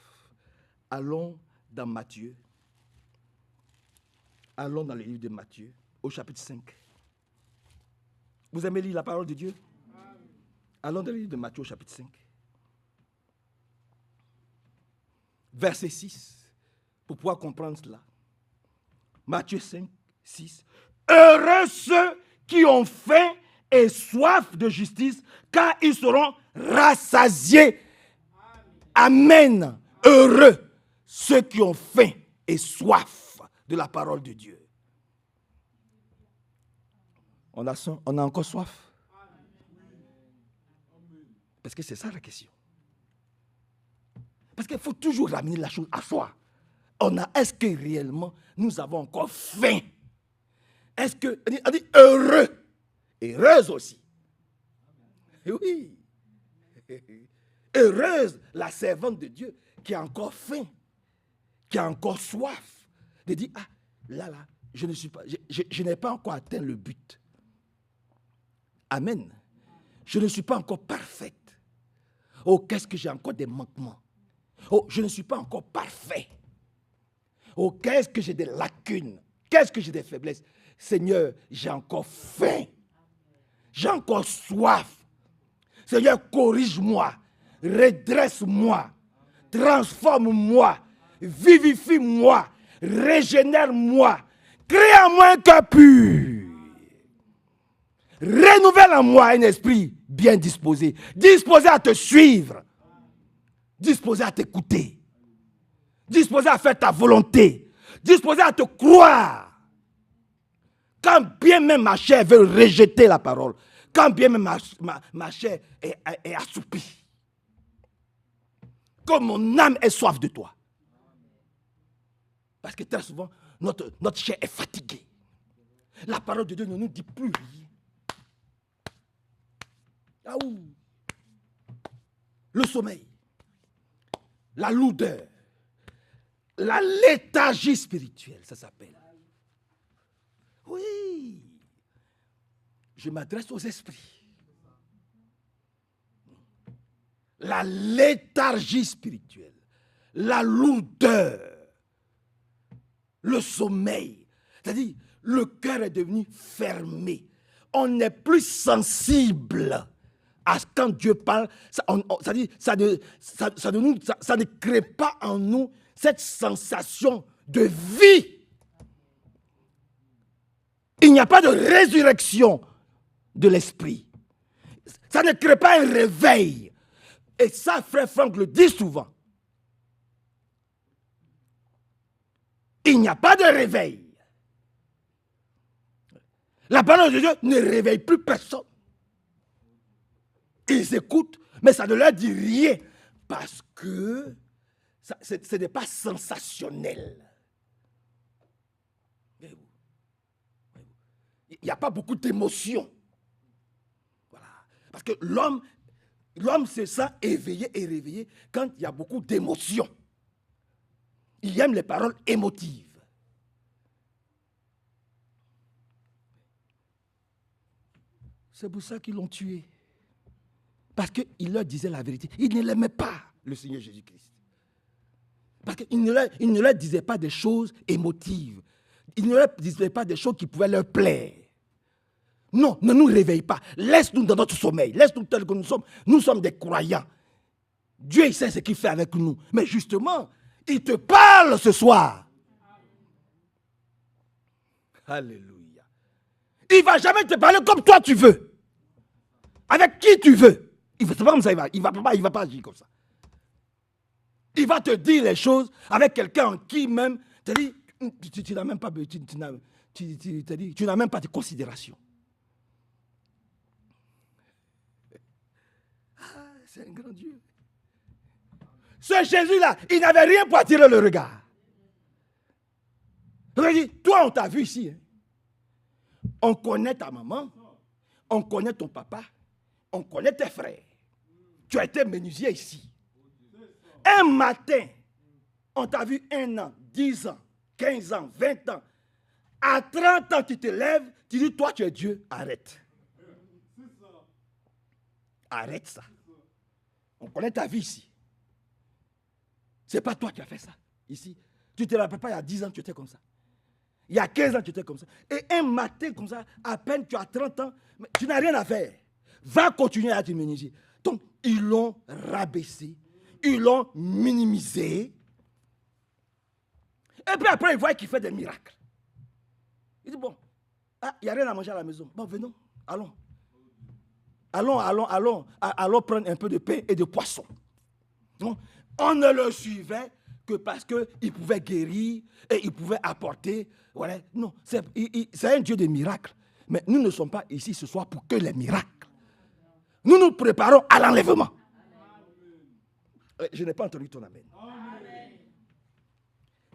Speaker 1: Allons dans Matthieu. Allons dans le livre de Matthieu, au chapitre 5. Vous aimez lire la parole de Dieu? Allons dans le livre de Matthieu, au chapitre 5. Verset 6, pour pouvoir comprendre cela. Matthieu 5, 6. Heureux ceux qui ont faim et soif de justice, car ils seront rassasiés. Amen. Heureux ceux qui ont faim et soif de la parole de Dieu. On a encore soif. Parce que c'est ça la question. Parce qu'il faut toujours ramener la chose à soi. Est-ce que réellement nous avons encore faim? Est-ce que, on dit heureux, heureuse aussi. Oui. Heureuse la servante de Dieu qui a encore faim, qui a encore soif, de dire, là, je n'ai pas encore atteint le but. Amen. Je ne suis pas encore parfaite. Oh, qu'est-ce que j'ai encore des manquements. Oh, je ne suis pas encore parfait. Oh, qu'est-ce que j'ai des lacunes. Qu'est-ce que j'ai des faiblesses. Seigneur, j'ai encore faim. J'ai encore soif. Seigneur, corrige-moi. Redresse-moi. Transforme-moi. Vivifie-moi. Régénère-moi. Crée en moi un cœur pur. Renouvelle en moi un esprit bien disposé. Disposé à te suivre. Disposé à t'écouter. Disposé à faire ta volonté. Disposé à te croire. Quand bien même ma chair veut rejeter la parole. Quand bien même ma chair est assoupie. Comme mon âme est soif de toi. Parce que très souvent, notre chair est fatiguée. La parole de Dieu ne nous dit plus rien. Ah ouh. Le sommeil, la lourdeur, la léthargie spirituelle, ça s'appelle. Oui. Je m'adresse aux esprits. La léthargie spirituelle, la lourdeur, le sommeil. C'est-à-dire, le cœur est devenu fermé. On n'est plus sensible à ce quand Dieu parle. Ça ne crée pas en nous cette sensation de vie. Il n'y a pas de résurrection de l'esprit. Ça ne crée pas un réveil. Et ça, frère Franck le dit souvent. Il n'y a pas de réveil. La parole de Dieu ne réveille plus personne. Ils écoutent, mais ça ne leur dit rien. Parce que ce n'est pas sensationnel. Il n'y a pas beaucoup d'émotions. Voilà. Parce que l'homme se sent éveillé et réveillé quand il y a beaucoup d'émotions. Il aime les paroles émotives. C'est pour ça qu'ils l'ont tué. Parce qu'il leur disait la vérité. Il ne l'aimait pas, le Seigneur Jésus-Christ. Parce qu'il ne leur disait pas des choses émotives. Il ne leur disait pas des choses qui pouvaient leur plaire. Non, ne nous réveille pas. Laisse-nous dans notre sommeil. Laisse-nous tels que nous sommes. Nous sommes des croyants. Dieu, il sait ce qu'il fait avec nous. Mais justement, il te parle ce soir. Alléluia. Il ne va jamais te parler comme toi tu veux. Avec qui tu veux. C'est pas comme ça, il va pas agir comme ça. Il va te dire les choses avec quelqu'un en qui même, tu n'as même pas, tu n'as même pas de considération. Ah, c'est un grand Dieu. Ce Jésus-là, il n'avait rien pour attirer le regard. Il a dit, toi, on t'a vu ici. Hein. On connaît ta maman, on connaît ton papa, on connaît tes frères. Tu as été menuisier ici. Un matin, on t'a vu 1 an, 10 ans, 15 ans, 20 ans. À 30 ans, tu te lèves, tu dis, toi, tu es Dieu. Arrête. Arrête ça. On connaît ta vie ici. Ce n'est pas toi qui as fait ça. Ici, tu ne te rappelles pas, il y a 10 ans, tu étais comme ça. Il y a 15 ans, tu étais comme ça. Et un matin comme ça, à peine tu as 30 ans, mais tu n'as rien à faire. Va continuer à être menuisier. Donc, ils l'ont rabaissé. Ils l'ont minimisé. Et puis après, ils voient qu'il fait des miracles. Il dit, bon, il n'y a rien à manger à la maison. Bon, venons, allons. Allons prendre un peu de pain et de poisson. Non? On ne le suivait que parce qu'il pouvait guérir et il pouvait apporter. Voilà. Non, c'est un Dieu de miracles. Mais nous ne sommes pas ici ce soir pour que les miracles. Nous nous préparons à l'enlèvement. Je n'ai pas entendu ton amen.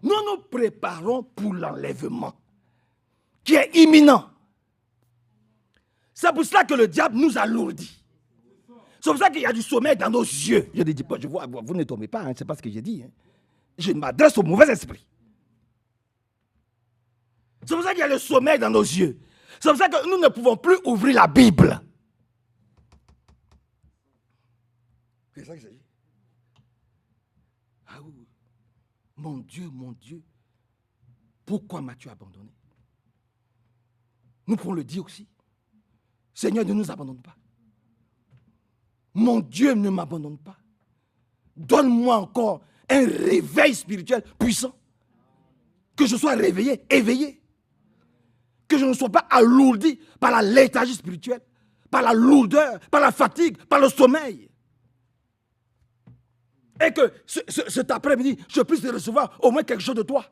Speaker 1: Nous nous préparons pour l'enlèvement qui est imminent. C'est pour cela que le diable nous alourdit. C'est pour ça qu'il y a du sommeil dans nos yeux. Je ne dis pas, vous ne tombez pas, hein, c'est pas ce que j'ai dit. Hein. Je m'adresse au mauvais esprit. C'est pour ça qu'il y a le sommeil dans nos yeux. C'est pour ça que nous ne pouvons plus ouvrir la Bible. C'est ça qu'il s'agit. Ah oui. Mon Dieu, pourquoi m'as-tu abandonné? Nous pouvons le dire aussi. Seigneur, ne nous abandonne pas. Mon Dieu, ne m'abandonne pas. Donne-moi encore un réveil spirituel puissant. Que je sois réveillé, éveillé. Que je ne sois pas alourdi par la léthargie spirituelle, par la lourdeur, par la fatigue, par le sommeil. Et que cet après-midi, je puisse recevoir au moins quelque chose de toi.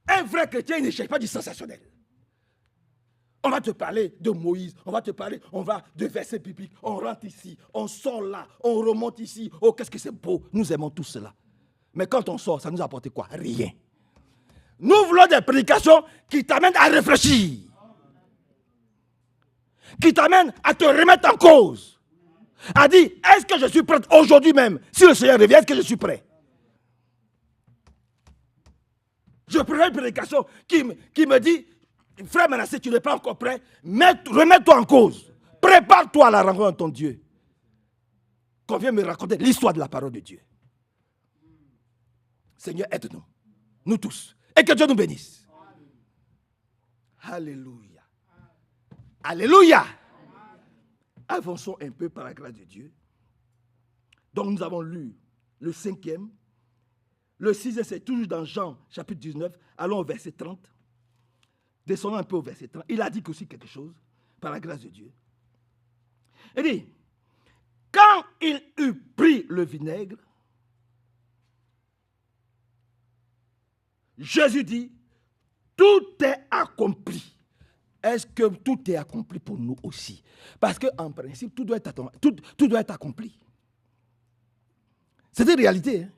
Speaker 1: Un vrai chrétien, il ne cherche pas du sensationnel. On va te parler de Moïse, on va de versets bibliques, on rentre ici, on sort là, on remonte ici. Oh, qu'est-ce que c'est beau, nous aimons tout cela. Mais quand on sort, ça nous apporte quoi? Rien. Nous voulons des prédications qui t'amènent à réfléchir, qui t'amènent à te remettre en cause, à dire, est-ce que je suis prêt aujourd'hui même? Si le Seigneur revient, est-ce que je suis prêt? Je prends une prédication qui me dit, frère Manassé, tu n'es pas encore prêt, remets-toi en cause. Prépare-toi à la rencontre de ton Dieu. Qu'on vienne me raconter l'histoire de la parole de Dieu. Seigneur, aide-nous, nous tous, et que Dieu nous bénisse. Alléluia. Alléluia. Avançons un peu par la grâce de Dieu. Donc nous avons lu le 5e. Le 6e, c'est toujours dans Jean, chapitre 19. Allons au verset 30. Descendons un peu au verset 30. Il a dit aussi quelque chose, par la grâce de Dieu. Il dit, quand il eut pris le vinaigre, Jésus dit, tout est accompli. Est-ce que tout est accompli pour nous aussi? Parce qu'en principe, tout doit être accompli. C'est une réalité. Hein?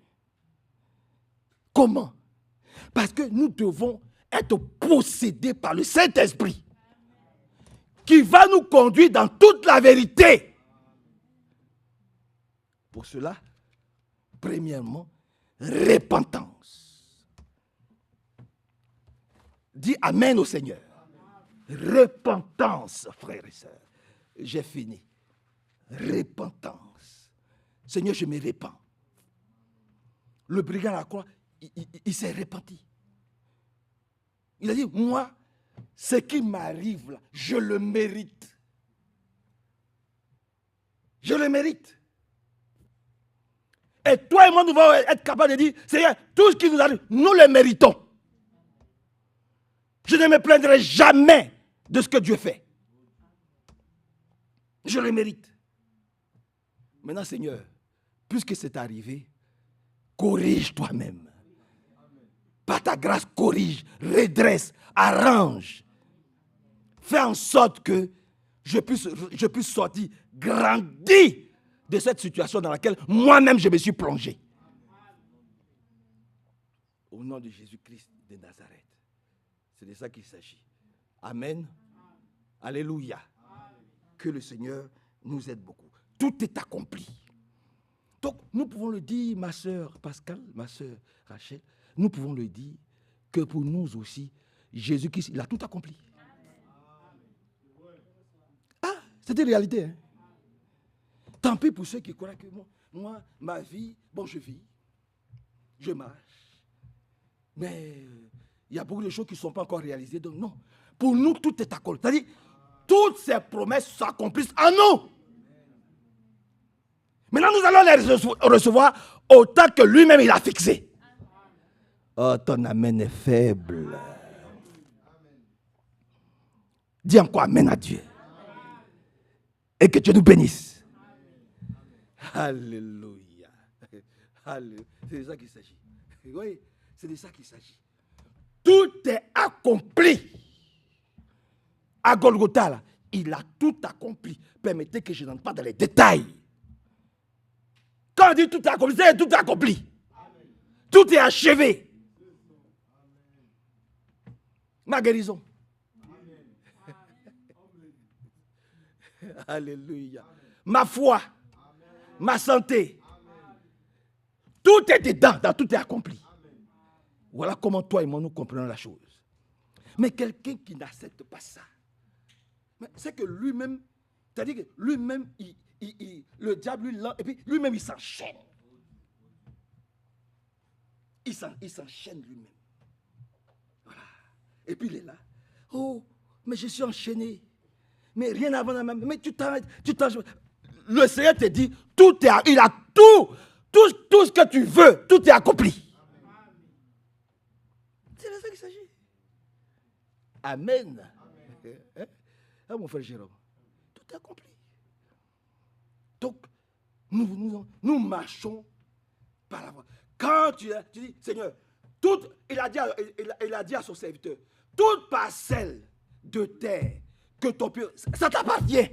Speaker 1: Comment? Parce que nous devons être possédés par le Saint-Esprit qui va nous conduire dans toute la vérité. Pour cela, premièrement, repentance. Dis Amen au Seigneur. Repentance, frères et sœurs. J'ai fini. Repentance. Seigneur, je me répands. Le brigand à la croix, il s'est repenti. Il a dit, moi, ce qui m'arrive là, je le mérite. Je le mérite. Et toi et moi, nous devons être capables de dire, Seigneur, tout ce qui nous arrive, nous le méritons. Je ne me plaindrai jamais de ce que Dieu fait. Je le mérite. Maintenant, Seigneur, puisque c'est arrivé, corrige toi-même. Par ta grâce, corrige, redresse, arrange. Fais en sorte que je puisse sortir grandi de cette situation dans laquelle moi-même je me suis plongé. Au nom de Jésus-Christ de Nazareth. C'est de ça qu'il s'agit. Amen. Alléluia. Que le Seigneur nous aide beaucoup. Tout est accompli. Donc, nous pouvons le dire, ma sœur Pascal, ma sœur Rachel, nous pouvons le dire que pour nous aussi, Jésus-Christ, il a tout accompli. Ah, c'est une réalité. Hein? Tant pis pour ceux qui croient que moi, ma vie, bon, je vis, je marche, mais il y a beaucoup de choses qui ne sont pas encore réalisées. Donc non, pour nous, tout est accompli. C'est-à-dire, toutes ces promesses s'accomplissent en nous. Maintenant, nous allons les recevoir autant que lui-même il a fixé. Oh, ton amen est faible. Dis encore amen à Dieu. Et que Dieu nous bénisse. Alléluia. Alléluia. C'est de ça qu'il s'agit. Vous voyez, c'est de ça qu'il s'agit. Tout est accompli. À Golgotha, là, il a tout accompli. Permettez que je n'entre pas dans les détails. Quand on dit tout est accompli, c'est tout est accompli. Tout est achevé. Ma guérison. Alléluia. Ma foi. Ma santé. Tout Tout est dedans, tout est accompli. Voilà comment toi et moi nous comprenons la chose. Mais quelqu'un qui n'accepte pas ça, c'est que lui-même, c'est-à-dire que lui-même, le diable lui lance, et puis lui-même il s'enchaîne. Il s'enchaîne lui-même. Voilà. Et puis il est là. Oh, mais je suis enchaîné. Mais rien avant la même. Mais tu t'arrêtes. Le Seigneur te dit, il a tout ce que tu veux, tout est accompli. C'est de ça qu'il s'agit. Amen. Hein, mon frère Jérôme, tout est accompli. Donc, nous marchons par la voie. Quand tu dis, Seigneur, il a dit à son serviteur, toute parcelle de terre que ton pied, ça t'appartient.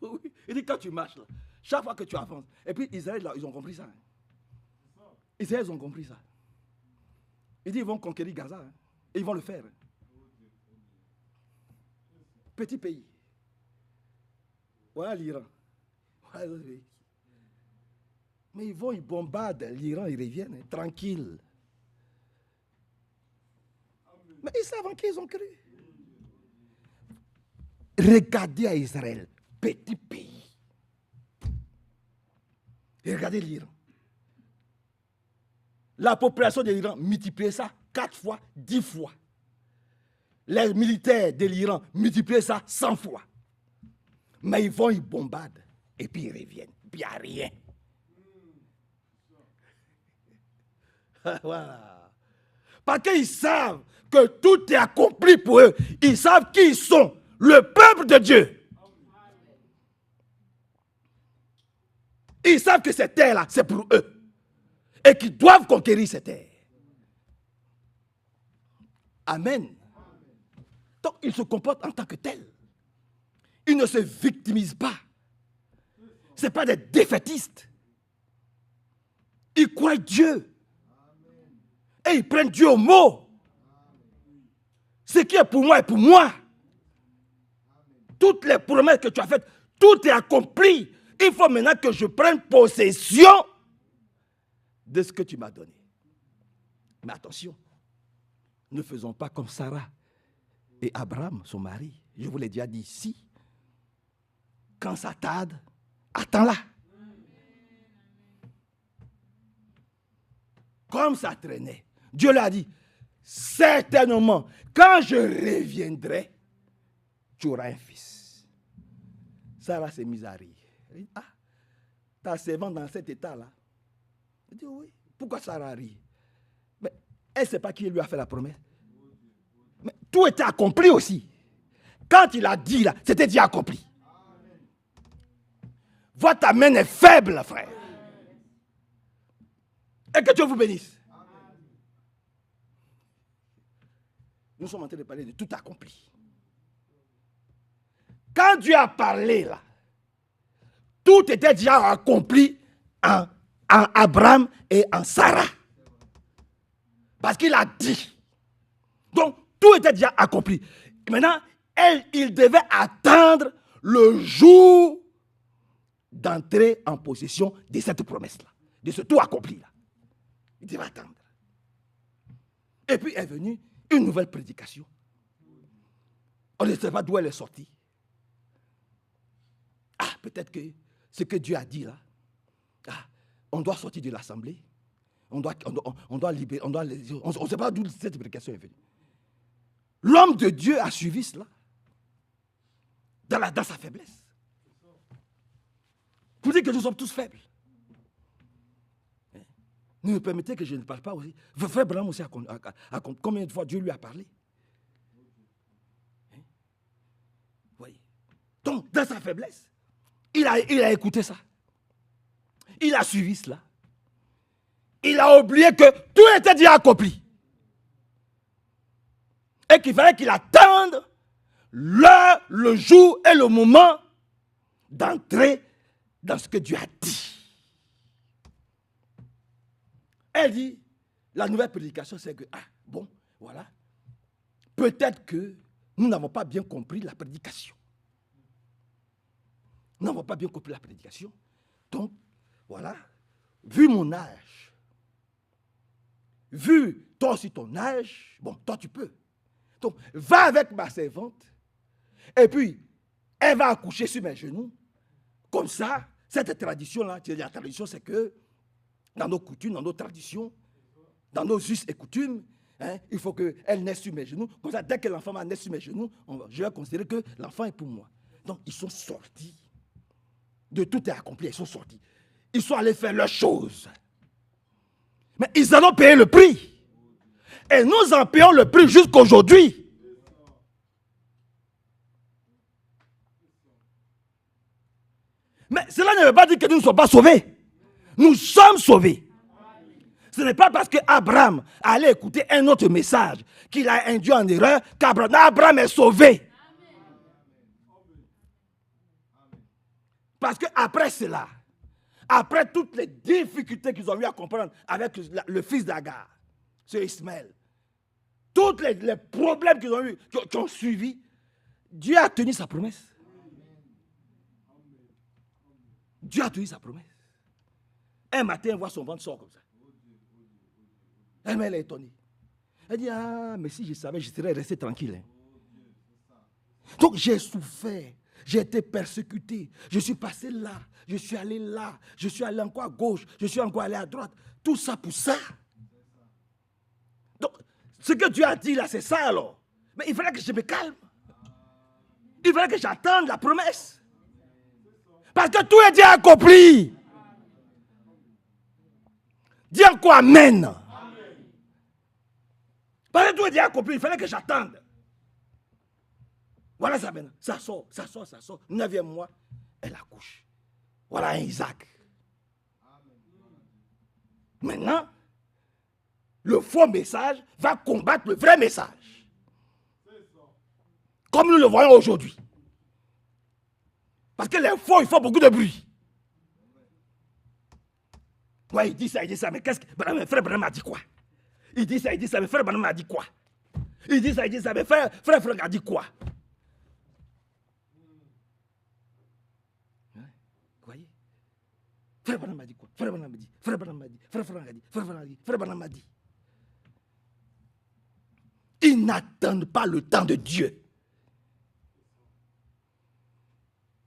Speaker 1: Oui. Il dit, quand tu marches, là, chaque fois que tu avances, et puis Israël, là, ils ont compris ça. Israël, ils ont compris ça. Il dit, ils vont conquérir Gaza, hein, et ils vont le faire. Petit pays. Voilà l'Iran. Voilà l'autre pays. Mais ils bombardent l'Iran, ils reviennent, hein, tranquilles. Mais ils savent en qui ils ont cru. Regardez à Israël, petit pays. Et regardez l'Iran. La population de l'Iran, multipliez ça 4 fois, 10 fois. Les militaires de l'Iran, multipliez ça 100 fois. Mais ils bombardent, et puis ils reviennent. Puis il n'y a rien. Voilà. Parce qu'ils savent que tout est accompli pour eux. Ils savent qui ils sont. Le peuple de Dieu. Ils savent que cette terre-là, c'est pour eux. Et qu'ils doivent conquérir cette terre. Amen. Donc, ils se comportent en tant que tels. Ils ne se victimisent pas. Ce n'est pas des défaitistes. Ils croient Dieu. Et ils prennent Dieu au mot. Ce qui est pour moi est pour moi. Toutes les promesses que tu as faites, tout est accompli. Il faut maintenant que je prenne possession de ce que tu m'as donné. Mais attention, ne faisons pas comme Sarah et Abraham, son mari. Je vous l'ai déjà dit ici. Quand ça tarde, attends-la. Comme ça traînait, Dieu l'a dit, certainement, quand je reviendrai, tu auras un fils. Sarah s'est mise à rire. Elle dit, ah, ta servante dans cet état-là. Elle dit, oui, pourquoi Sarah rit? Mais elle ne sait pas qui lui a fait la promesse. Mais tout était accompli aussi. Quand il a dit là, c'était déjà accompli. Vois, ta main est faible, frère. Et que Dieu vous bénisse. Nous sommes en train de parler de tout accompli. Quand Dieu a parlé là, tout était déjà accompli en Abraham et en Sarah. Parce qu'il a dit. Donc, tout était déjà accompli. Et maintenant, il devait attendre le jour d'entrer en possession de cette promesse-là, de ce tout accompli-là. Il devait attendre. Et puis est venue une nouvelle prédication. On ne sait pas d'où elle est sortie. Ah, peut-être que ce que Dieu a dit là, on doit sortir de l'assemblée, on doit libérer, on ne sait pas d'où cette prédication est venue. L'homme de Dieu a suivi cela dans sa faiblesse. Pour dire que nous sommes tous faibles. Vous me permettez que je ne parle pas aussi. Frère Branham aussi, combien de fois Dieu lui a parlé? Voyez. Donc, dans sa faiblesse, il a écouté ça. Il a suivi cela. Il a oublié que tout était déjà accompli. Et qu'il fallait qu'il attende l'heure, le jour et le moment d'entrer dans ce que Dieu a dit. Elle dit, la nouvelle prédication, c'est que, bon, voilà, peut-être que nous n'avons pas bien compris la prédication. n'avons pas bien compris la prédication. Donc, voilà, vu mon âge, vu toi aussi ton âge, bon, toi tu peux. Donc, va avec ma servante, et puis, elle va accoucher sur mes genoux. Comme ça, cette tradition-là, la tradition, c'est que dans nos coutumes, dans nos traditions, dans nos us et coutumes, hein, il faut qu'elle naisse sur mes genoux. Comme ça, dès que l'enfant va naître sur mes genoux, je vais considérer que l'enfant est pour moi. Donc, ils sont sortis. De tout est accompli, ils sont sortis. Ils sont allés faire leurs choses. Mais ils en ont payé le prix. Et nous en payons le prix jusqu'aujourd'hui. Mais cela ne veut pas dire que nous ne sommes pas sauvés. Nous sommes sauvés. Ce n'est pas parce qu'Abraham allait écouter un autre message qu'il a induit en erreur qu'Abraham est sauvé. Parce qu'après cela, après toutes les difficultés qu'ils ont eu à comprendre avec le fils d'Agar, c'est Ismaël, tous les problèmes qu'ils ont eu, qui ont suivi, Dieu a tenu sa promesse. Dieu a tenu sa promesse. Un matin, elle voit son ventre sort comme ça. Elle est étonnée. Elle dit, ah, mais si je savais, je serais resté tranquille. Hein. Donc j'ai souffert, j'ai été persécuté, je suis passé là, je suis allé là, je suis allé encore à gauche, je suis encore allé à droite. Tout ça pour ça. Donc, ce que Dieu a dit là, c'est ça alors. Mais il fallait que je me calme. Il fallait que j'attende la promesse. Parce que tout est déjà accompli. Dis encore Amen. Parce que tout est déjà accompli, il fallait que j'attende. Voilà ça maintenant. Ça sort. 9e mois, elle accouche. Voilà un Isaac. Maintenant, le faux message va combattre le vrai message. Comme nous le voyons aujourd'hui. Parce que les faux, ils font beaucoup de bruit. Ouais, il dit ça, mais qu'est-ce que... Frère Branham a dit quoi? Il dit ça, mais frère Branham a dit quoi? Il dit ça, mais frère a dit quoi? Vous voyez? Frère Branham a dit quoi? Frère Branham a dit, frère Branham a dit, frère Branham a dit, frère Branham a dit, frère Branham a dit. Ils n'attendent pas le temps de Dieu.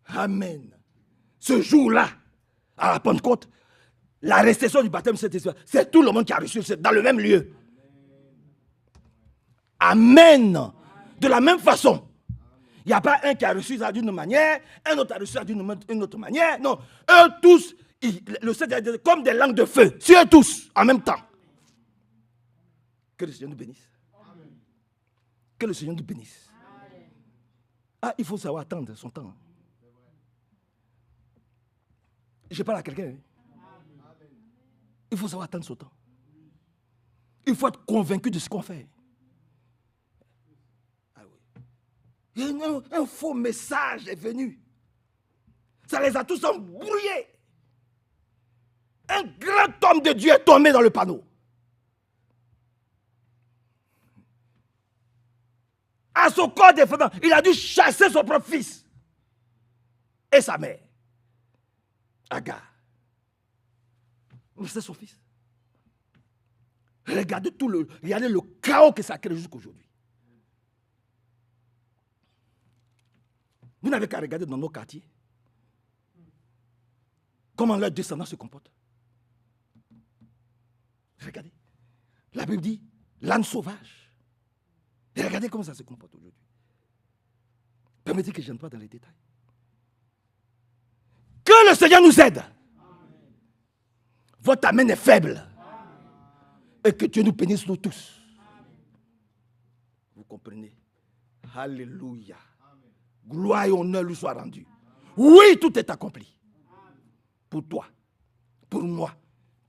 Speaker 1: Amen. Ce jour-là, à la Pentecôte, la réception du baptême, c'est tout le monde qui a reçu, c'est dans le même lieu. Amen. De la même façon. Il n'y a pas un qui a reçu ça d'une manière, un autre a reçu ça d'une autre manière. Non, eux tous, le Seigneur est comme des langues de feu, sur eux tous, en même temps. Que le Seigneur nous bénisse. Que le Seigneur nous bénisse. Ah, il faut savoir attendre son temps. Je parle à quelqu'un. Il faut savoir attendre son temps. Il faut être convaincu de ce qu'on fait. Ah oui. Il y a un faux message est venu. Ça les a tous embrouillés. Un grand homme de Dieu est tombé dans le panneau. À son corps défendant, il a dû chasser son propre fils et sa mère. Agar. Mais c'est son fils. Regardez le chaos que ça crée jusqu'aujourd'hui. Vous n'avez qu'à regarder dans nos quartiers comment leurs descendants se comportent. Regardez. La Bible dit l'âne sauvage. Et regardez comment ça se comporte aujourd'hui. Permettez que je n'entre pas dans les détails. Que le Seigneur nous aide. Votre amène est faible. Et que Dieu nous bénisse nous tous. Vous comprenez? Alléluia. Gloire et honneur lui soient rendus. Oui, tout est accompli. Pour toi, pour moi,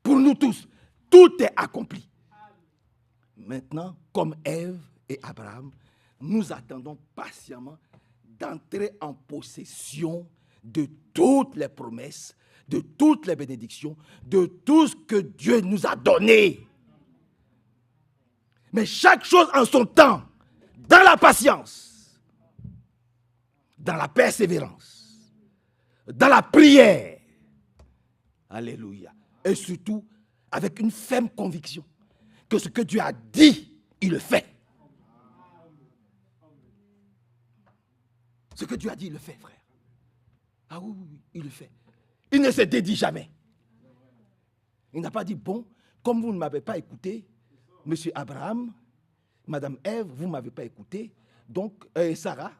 Speaker 1: pour nous tous. Tout est accompli. Maintenant, comme Ève et Abraham, nous attendons patiemment d'entrer en possession de toutes les promesses, de toutes les bénédictions, de tout ce que Dieu nous a donné. Mais chaque chose en son temps, dans la patience, dans la persévérance, dans la prière. Alléluia. Et surtout, avec une ferme conviction que ce que Dieu a dit, il le fait. Ce que Dieu a dit, il le fait, frère. Ah oui, oui, il le fait. Il ne se dédie jamais. Il n'a pas dit, bon, comme vous ne m'avez pas écouté, monsieur Abraham, madame Ève, vous ne m'avez pas écouté, donc, Sarah,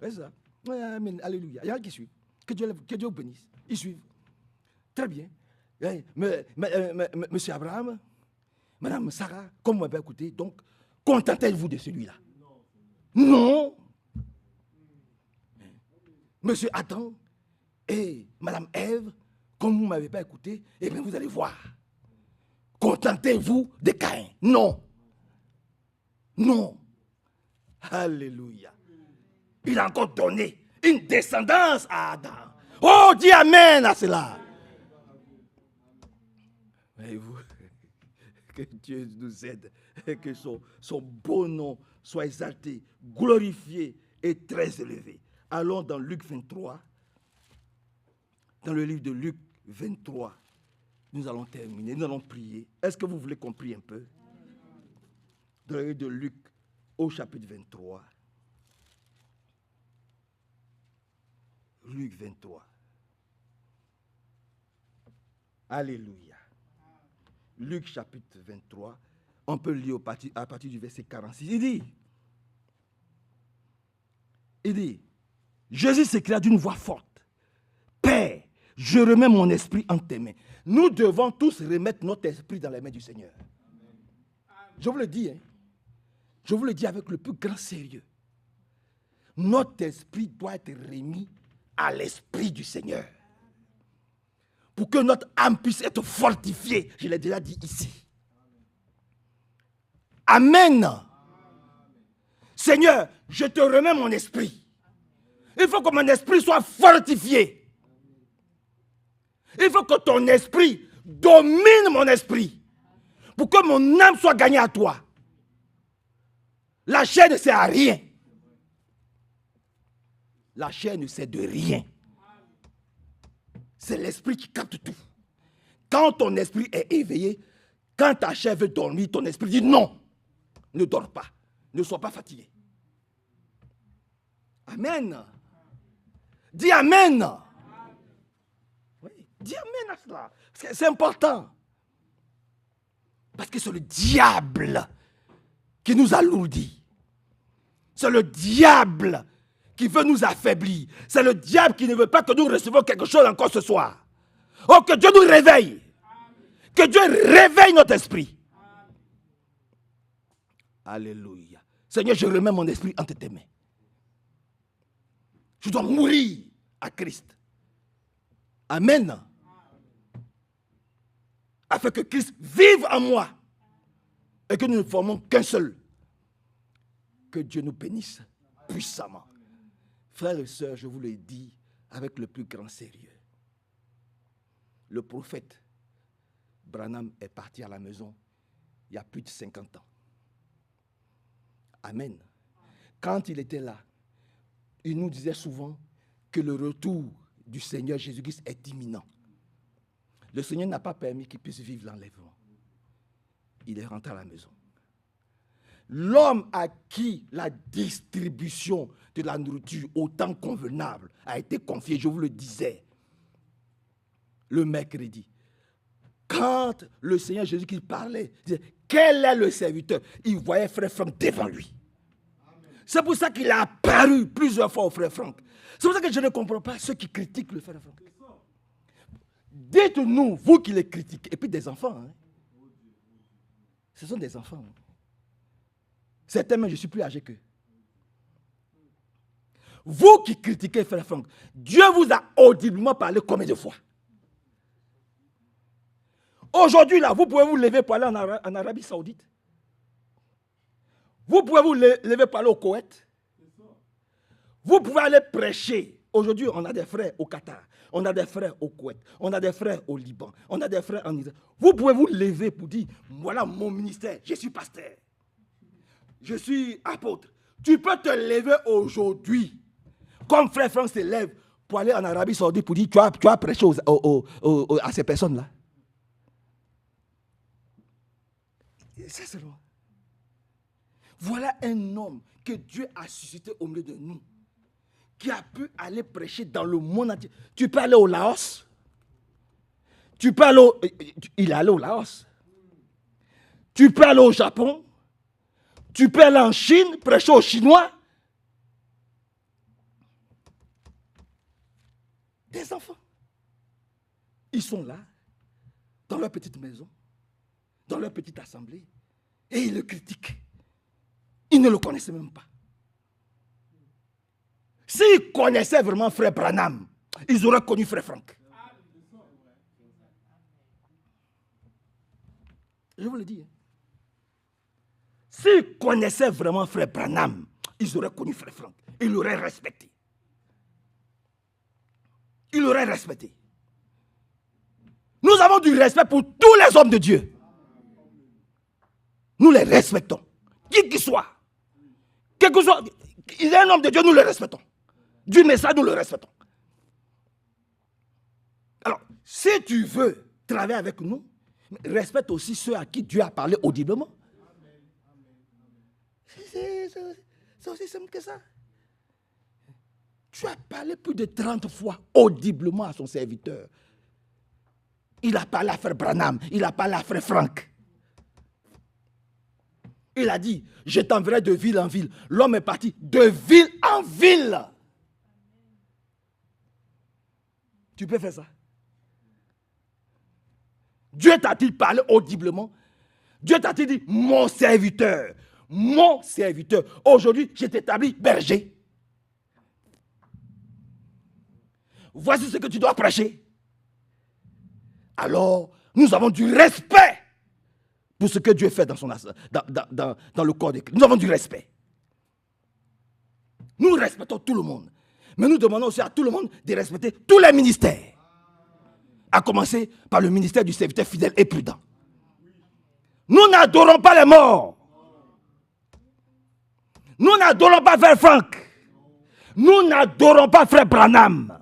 Speaker 1: c'est ça. Amen, alléluia. Il y en a qui suivent. Que Dieu vous bénisse. Ils suivent. Très bien. Monsieur Abraham, madame Sarah, comme vous ne m'avez pas écouté, donc, contentez-vous de celui-là. Non. Monsieur Adam et madame Ève, comme vous ne m'avez pas écouté, eh bien vous allez voir. Contentez-vous de Caïn. Non. Non. Alléluia. Il a encore donné une descendance à Adam. Oh, dis amen à cela. Voyez-vous, que Dieu nous aide et que son beau nom soit exalté, glorifié et très élevé. Allons dans Luc 23. Dans le livre de Luc 23, nous allons terminer, nous allons prier. Est-ce que vous voulez qu'on prie un peu? Dans le livre de Luc, au chapitre 23. Luc 23. Alléluia. Luc chapitre 23, on peut lire à partir du verset 46. Il dit, Jésus s'écria d'une voix forte, Père, je remets mon esprit en tes mains. Nous devons tous remettre notre esprit dans les mains du Seigneur. Je vous le dis, je vous le dis avec le plus grand sérieux. Notre esprit doit être remis à l'esprit du Seigneur. Pour que notre âme puisse être fortifiée. Je l'ai déjà dit ici. Amen. Seigneur, je te remets mon esprit. Il faut que mon esprit soit fortifié. Il faut que ton esprit domine mon esprit. Pour que mon âme soit gagnée à toi. La chair ne sert à rien. La chair ne sert de rien. C'est l'esprit qui capte tout. Quand ton esprit est éveillé, quand ta chair veut dormir, ton esprit dit non, ne dors pas, ne sois pas fatigué. Amen. Dis amen. Oui, dis amen à cela. C'est important. Parce que c'est le diable qui nous alourdit. C'est le diable qui veut nous affaiblir. C'est le diable qui ne veut pas que nous recevions quelque chose encore ce soir. Oh, que Dieu nous réveille. Que Dieu réveille notre esprit. Alléluia. Seigneur, je remets mon esprit entre tes mains. Je dois mourir à Christ. Amen. Afin que Christ vive en moi. Et que nous ne formons qu'un seul. Que Dieu nous bénisse puissamment. Frères et sœurs, je vous le dis avec le plus grand sérieux. Le prophète Branham est parti à la maison il y a plus de 50 ans. Amen. Quand il était là, il nous disait souvent que le retour du Seigneur Jésus-Christ est imminent. Le Seigneur n'a pas permis qu'il puisse vivre l'enlèvement. Il est rentré à la maison. L'homme à qui la distribution de la nourriture au temps convenable a été confiée, je vous le disais, le mercredi. Quand le Seigneur Jésus-Christ parlait, il disait, quel est le serviteur? Il voyait frère Franck devant lui. C'est pour ça qu'il a apparu plusieurs fois au frère Franck. C'est pour ça que je ne comprends pas ceux qui critiquent le frère Franck. Dites-nous, vous qui les critiquez, et puis des enfants. Hein. Ce sont des enfants. Hein. Certains, mais je suis plus âgé qu'eux. Vous qui critiquez frère Franck, Dieu vous a audiblement parlé combien de fois? Aujourd'hui, là, vous pouvez vous lever pour aller en Arabie Saoudite. Vous pouvez vous lever pour aller au Koweït. Vous pouvez aller prêcher. Aujourd'hui, on a des frères au Qatar. On a des frères au Koweït. On a des frères au Liban. On a des frères en Israël. Vous pouvez vous lever pour dire, voilà mon ministère, je suis pasteur. Je suis apôtre. Tu peux te lever aujourd'hui, comme frère Franck se lève, pour aller en Arabie Saoudite pour dire tu as prêché à ces personnes-là. C'est seulement. Voilà un homme que Dieu a suscité au milieu de nous, qui a pu aller prêcher dans le monde entier. Tu peux aller au Laos. Tu peux aller il est allé au Laos. Tu peux aller au Japon. Tu peux aller en Chine, prêcher aux Chinois. Des enfants. Ils sont là, dans leur petite maison, dans leur petite assemblée, et ils le critiquent. Ils ne le connaissaient même pas. S'ils connaissaient vraiment Frère Branham, ils auraient connu Frère Franck. Je vous le dis. S'ils connaissaient vraiment Frère Branham, ils auraient connu Frère Franck. Ils l'auraient respecté. Ils l'auraient respecté. Nous avons du respect pour tous les hommes de Dieu. Nous les respectons. Qui qu'il soit. Quel que soit. Il est un homme de Dieu, nous le respectons. Du message, nous le respectons. Alors, si tu veux travailler avec nous, respecte aussi ceux à qui Dieu a parlé audiblement. C'est aussi simple que ça. Tu as parlé plus de 30 fois audiblement à son serviteur. Il a parlé à Frère Branham, il a parlé à Frère Franck. Il a dit, je t'enverrai de ville en ville. L'homme est parti de ville en ville. Tu peux faire ça? Dieu t'a-t-il parlé audiblement? Dieu t'a-t-il dit, mon serviteur, mon serviteur. Aujourd'hui, je t'établis berger. Voici ce que tu dois prêcher. Alors, nous avons du respect pour ce que Dieu fait dans le corps de Christ. Nous avons du respect. Nous respectons tout le monde. Mais nous demandons aussi à tout le monde de respecter tous les ministères. À commencer par le ministère du serviteur fidèle et prudent. Nous n'adorons pas les morts. Nous n'adorons pas Frère Franck. Nous n'adorons pas Frère Branham.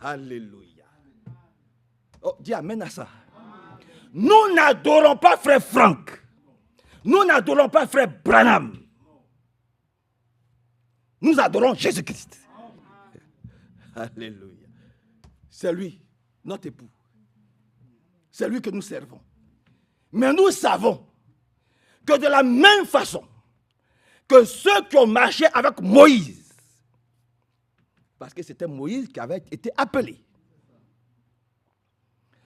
Speaker 1: Alléluia. Oh, dis amen à ça. Nous n'adorons pas Frère Franck. Nous n'adorons pas Frère Branham. Nous adorons Jésus-Christ. Alléluia. C'est lui, notre époux. C'est lui que nous servons. Mais nous savons que de la même façon que ceux qui ont marché avec Moïse, parce que c'était Moïse qui avait été appelé.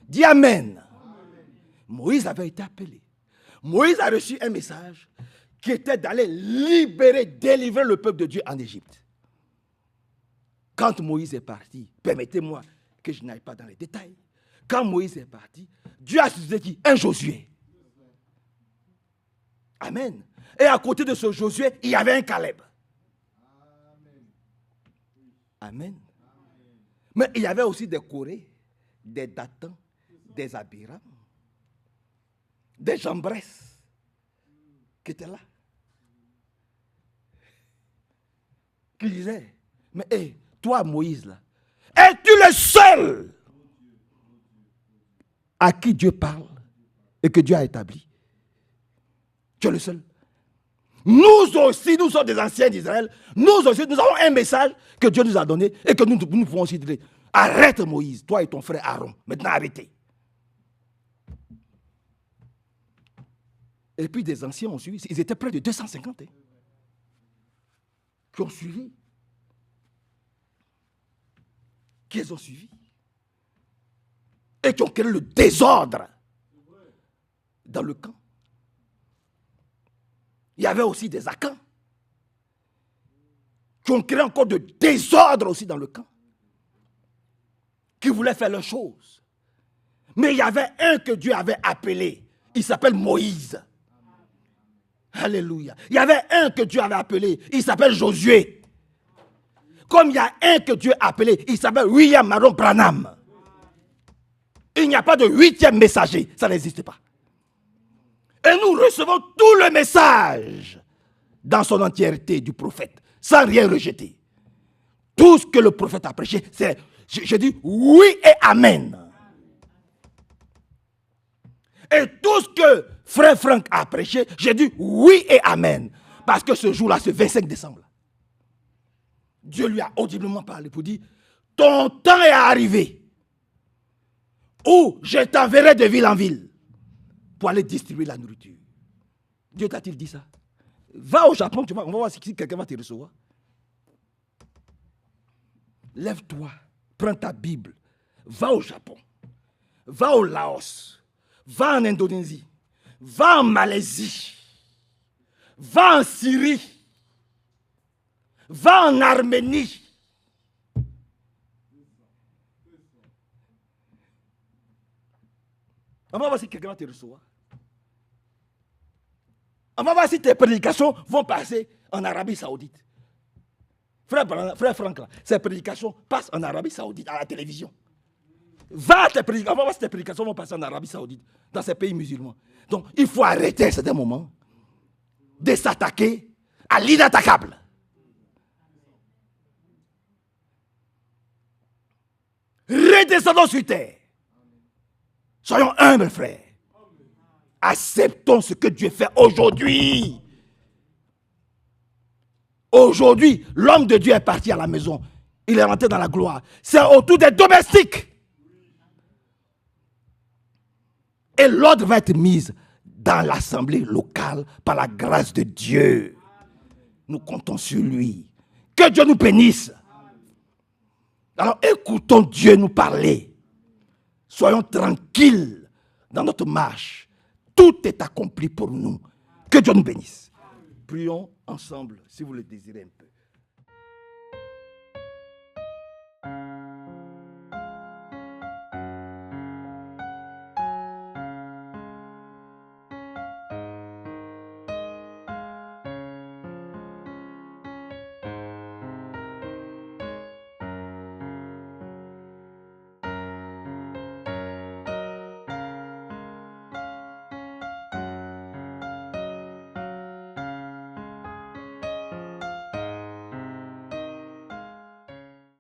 Speaker 1: Dis amen. Moïse avait été appelé. Moïse a reçu un message qui était d'aller libérer, délivrer le peuple de Dieu en Égypte. Quand Moïse est parti, permettez-moi que je n'aille pas dans les détails. Quand Moïse est parti, Dieu a suscité qui? Un Josué. Amen. Et à côté de ce Josué, il y avait un Caleb. Amen. Mais il y avait aussi des Corée, des Dathan, des Abiram, des Jambres qui étaient là. Qui disaient, mais toi Moïse là, es-tu le seul à qui Dieu parle et que Dieu a établi? Tu es le seul. Nous aussi, nous sommes des anciens d'Israël. Nous aussi, nous avons un message que Dieu nous a donné et que nous pouvons aussi dire. Arrête Moïse, toi et ton frère Aaron. Maintenant arrêtez. Et puis des anciens ont suivi. Ils étaient près de 250 qui ont suivi. Qui les ont suivis. Et qui ont créé le désordre dans le camp. Il y avait aussi des Akans qui ont créé encore de désordre aussi dans le camp, qui voulaient faire leurs choses. Mais il y avait un que Dieu avait appelé. Il s'appelle Moïse. Alléluia. Il y avait un que Dieu avait appelé. Il s'appelle Josué. Comme il y a un que Dieu a appelé, il s'appelle William Marion Branham. Il n'y a pas de 8e messager. Ça n'existe pas. Et nous recevons tout le message dans son entièreté du prophète, sans rien rejeter. Tout ce que le prophète a prêché, c'est, je dis oui et amen. Et tout ce que frère Franck a prêché, j'ai dit oui et amen. Parce que ce jour-là, ce 25 décembre, Dieu lui a audiblement parlé pour dire, ton temps est arrivé où je t'enverrai de ville en ville pour aller distribuer la nourriture. Dieu t'a-t-il dit ça? Va au Japon, tu vois, on va voir si quelqu'un va te recevoir. Lève-toi, prends ta Bible, va au Japon, va au Laos, va en Indonésie, va en Malaisie, va en Syrie, va en Arménie. On va voir si quelqu'un va te recevoir. On va voir si tes prédications vont passer en Arabie Saoudite. Frère Franck, ces prédications passent en Arabie Saoudite, à la télévision. Va à tes prédications, on va voir si tes prédications vont passer en Arabie Saoudite, dans ces pays musulmans. Donc, il faut arrêter à certains moments de s'attaquer à l'inattaquable. Redescendons sur terre. Soyons humbles, frères. Acceptons ce que Dieu fait aujourd'hui. Aujourd'hui, l'homme de Dieu est parti à la maison. Il est rentré dans la gloire. C'est autour des domestiques. Et l'ordre va être mis dans l'assemblée locale par la grâce de Dieu. Nous comptons sur lui. Que Dieu nous bénisse. Alors écoutons Dieu nous parler. Soyons tranquilles dans notre marche. Tout est accompli pour nous. Que Dieu nous bénisse. Prions ensemble, si vous le désirez un peu.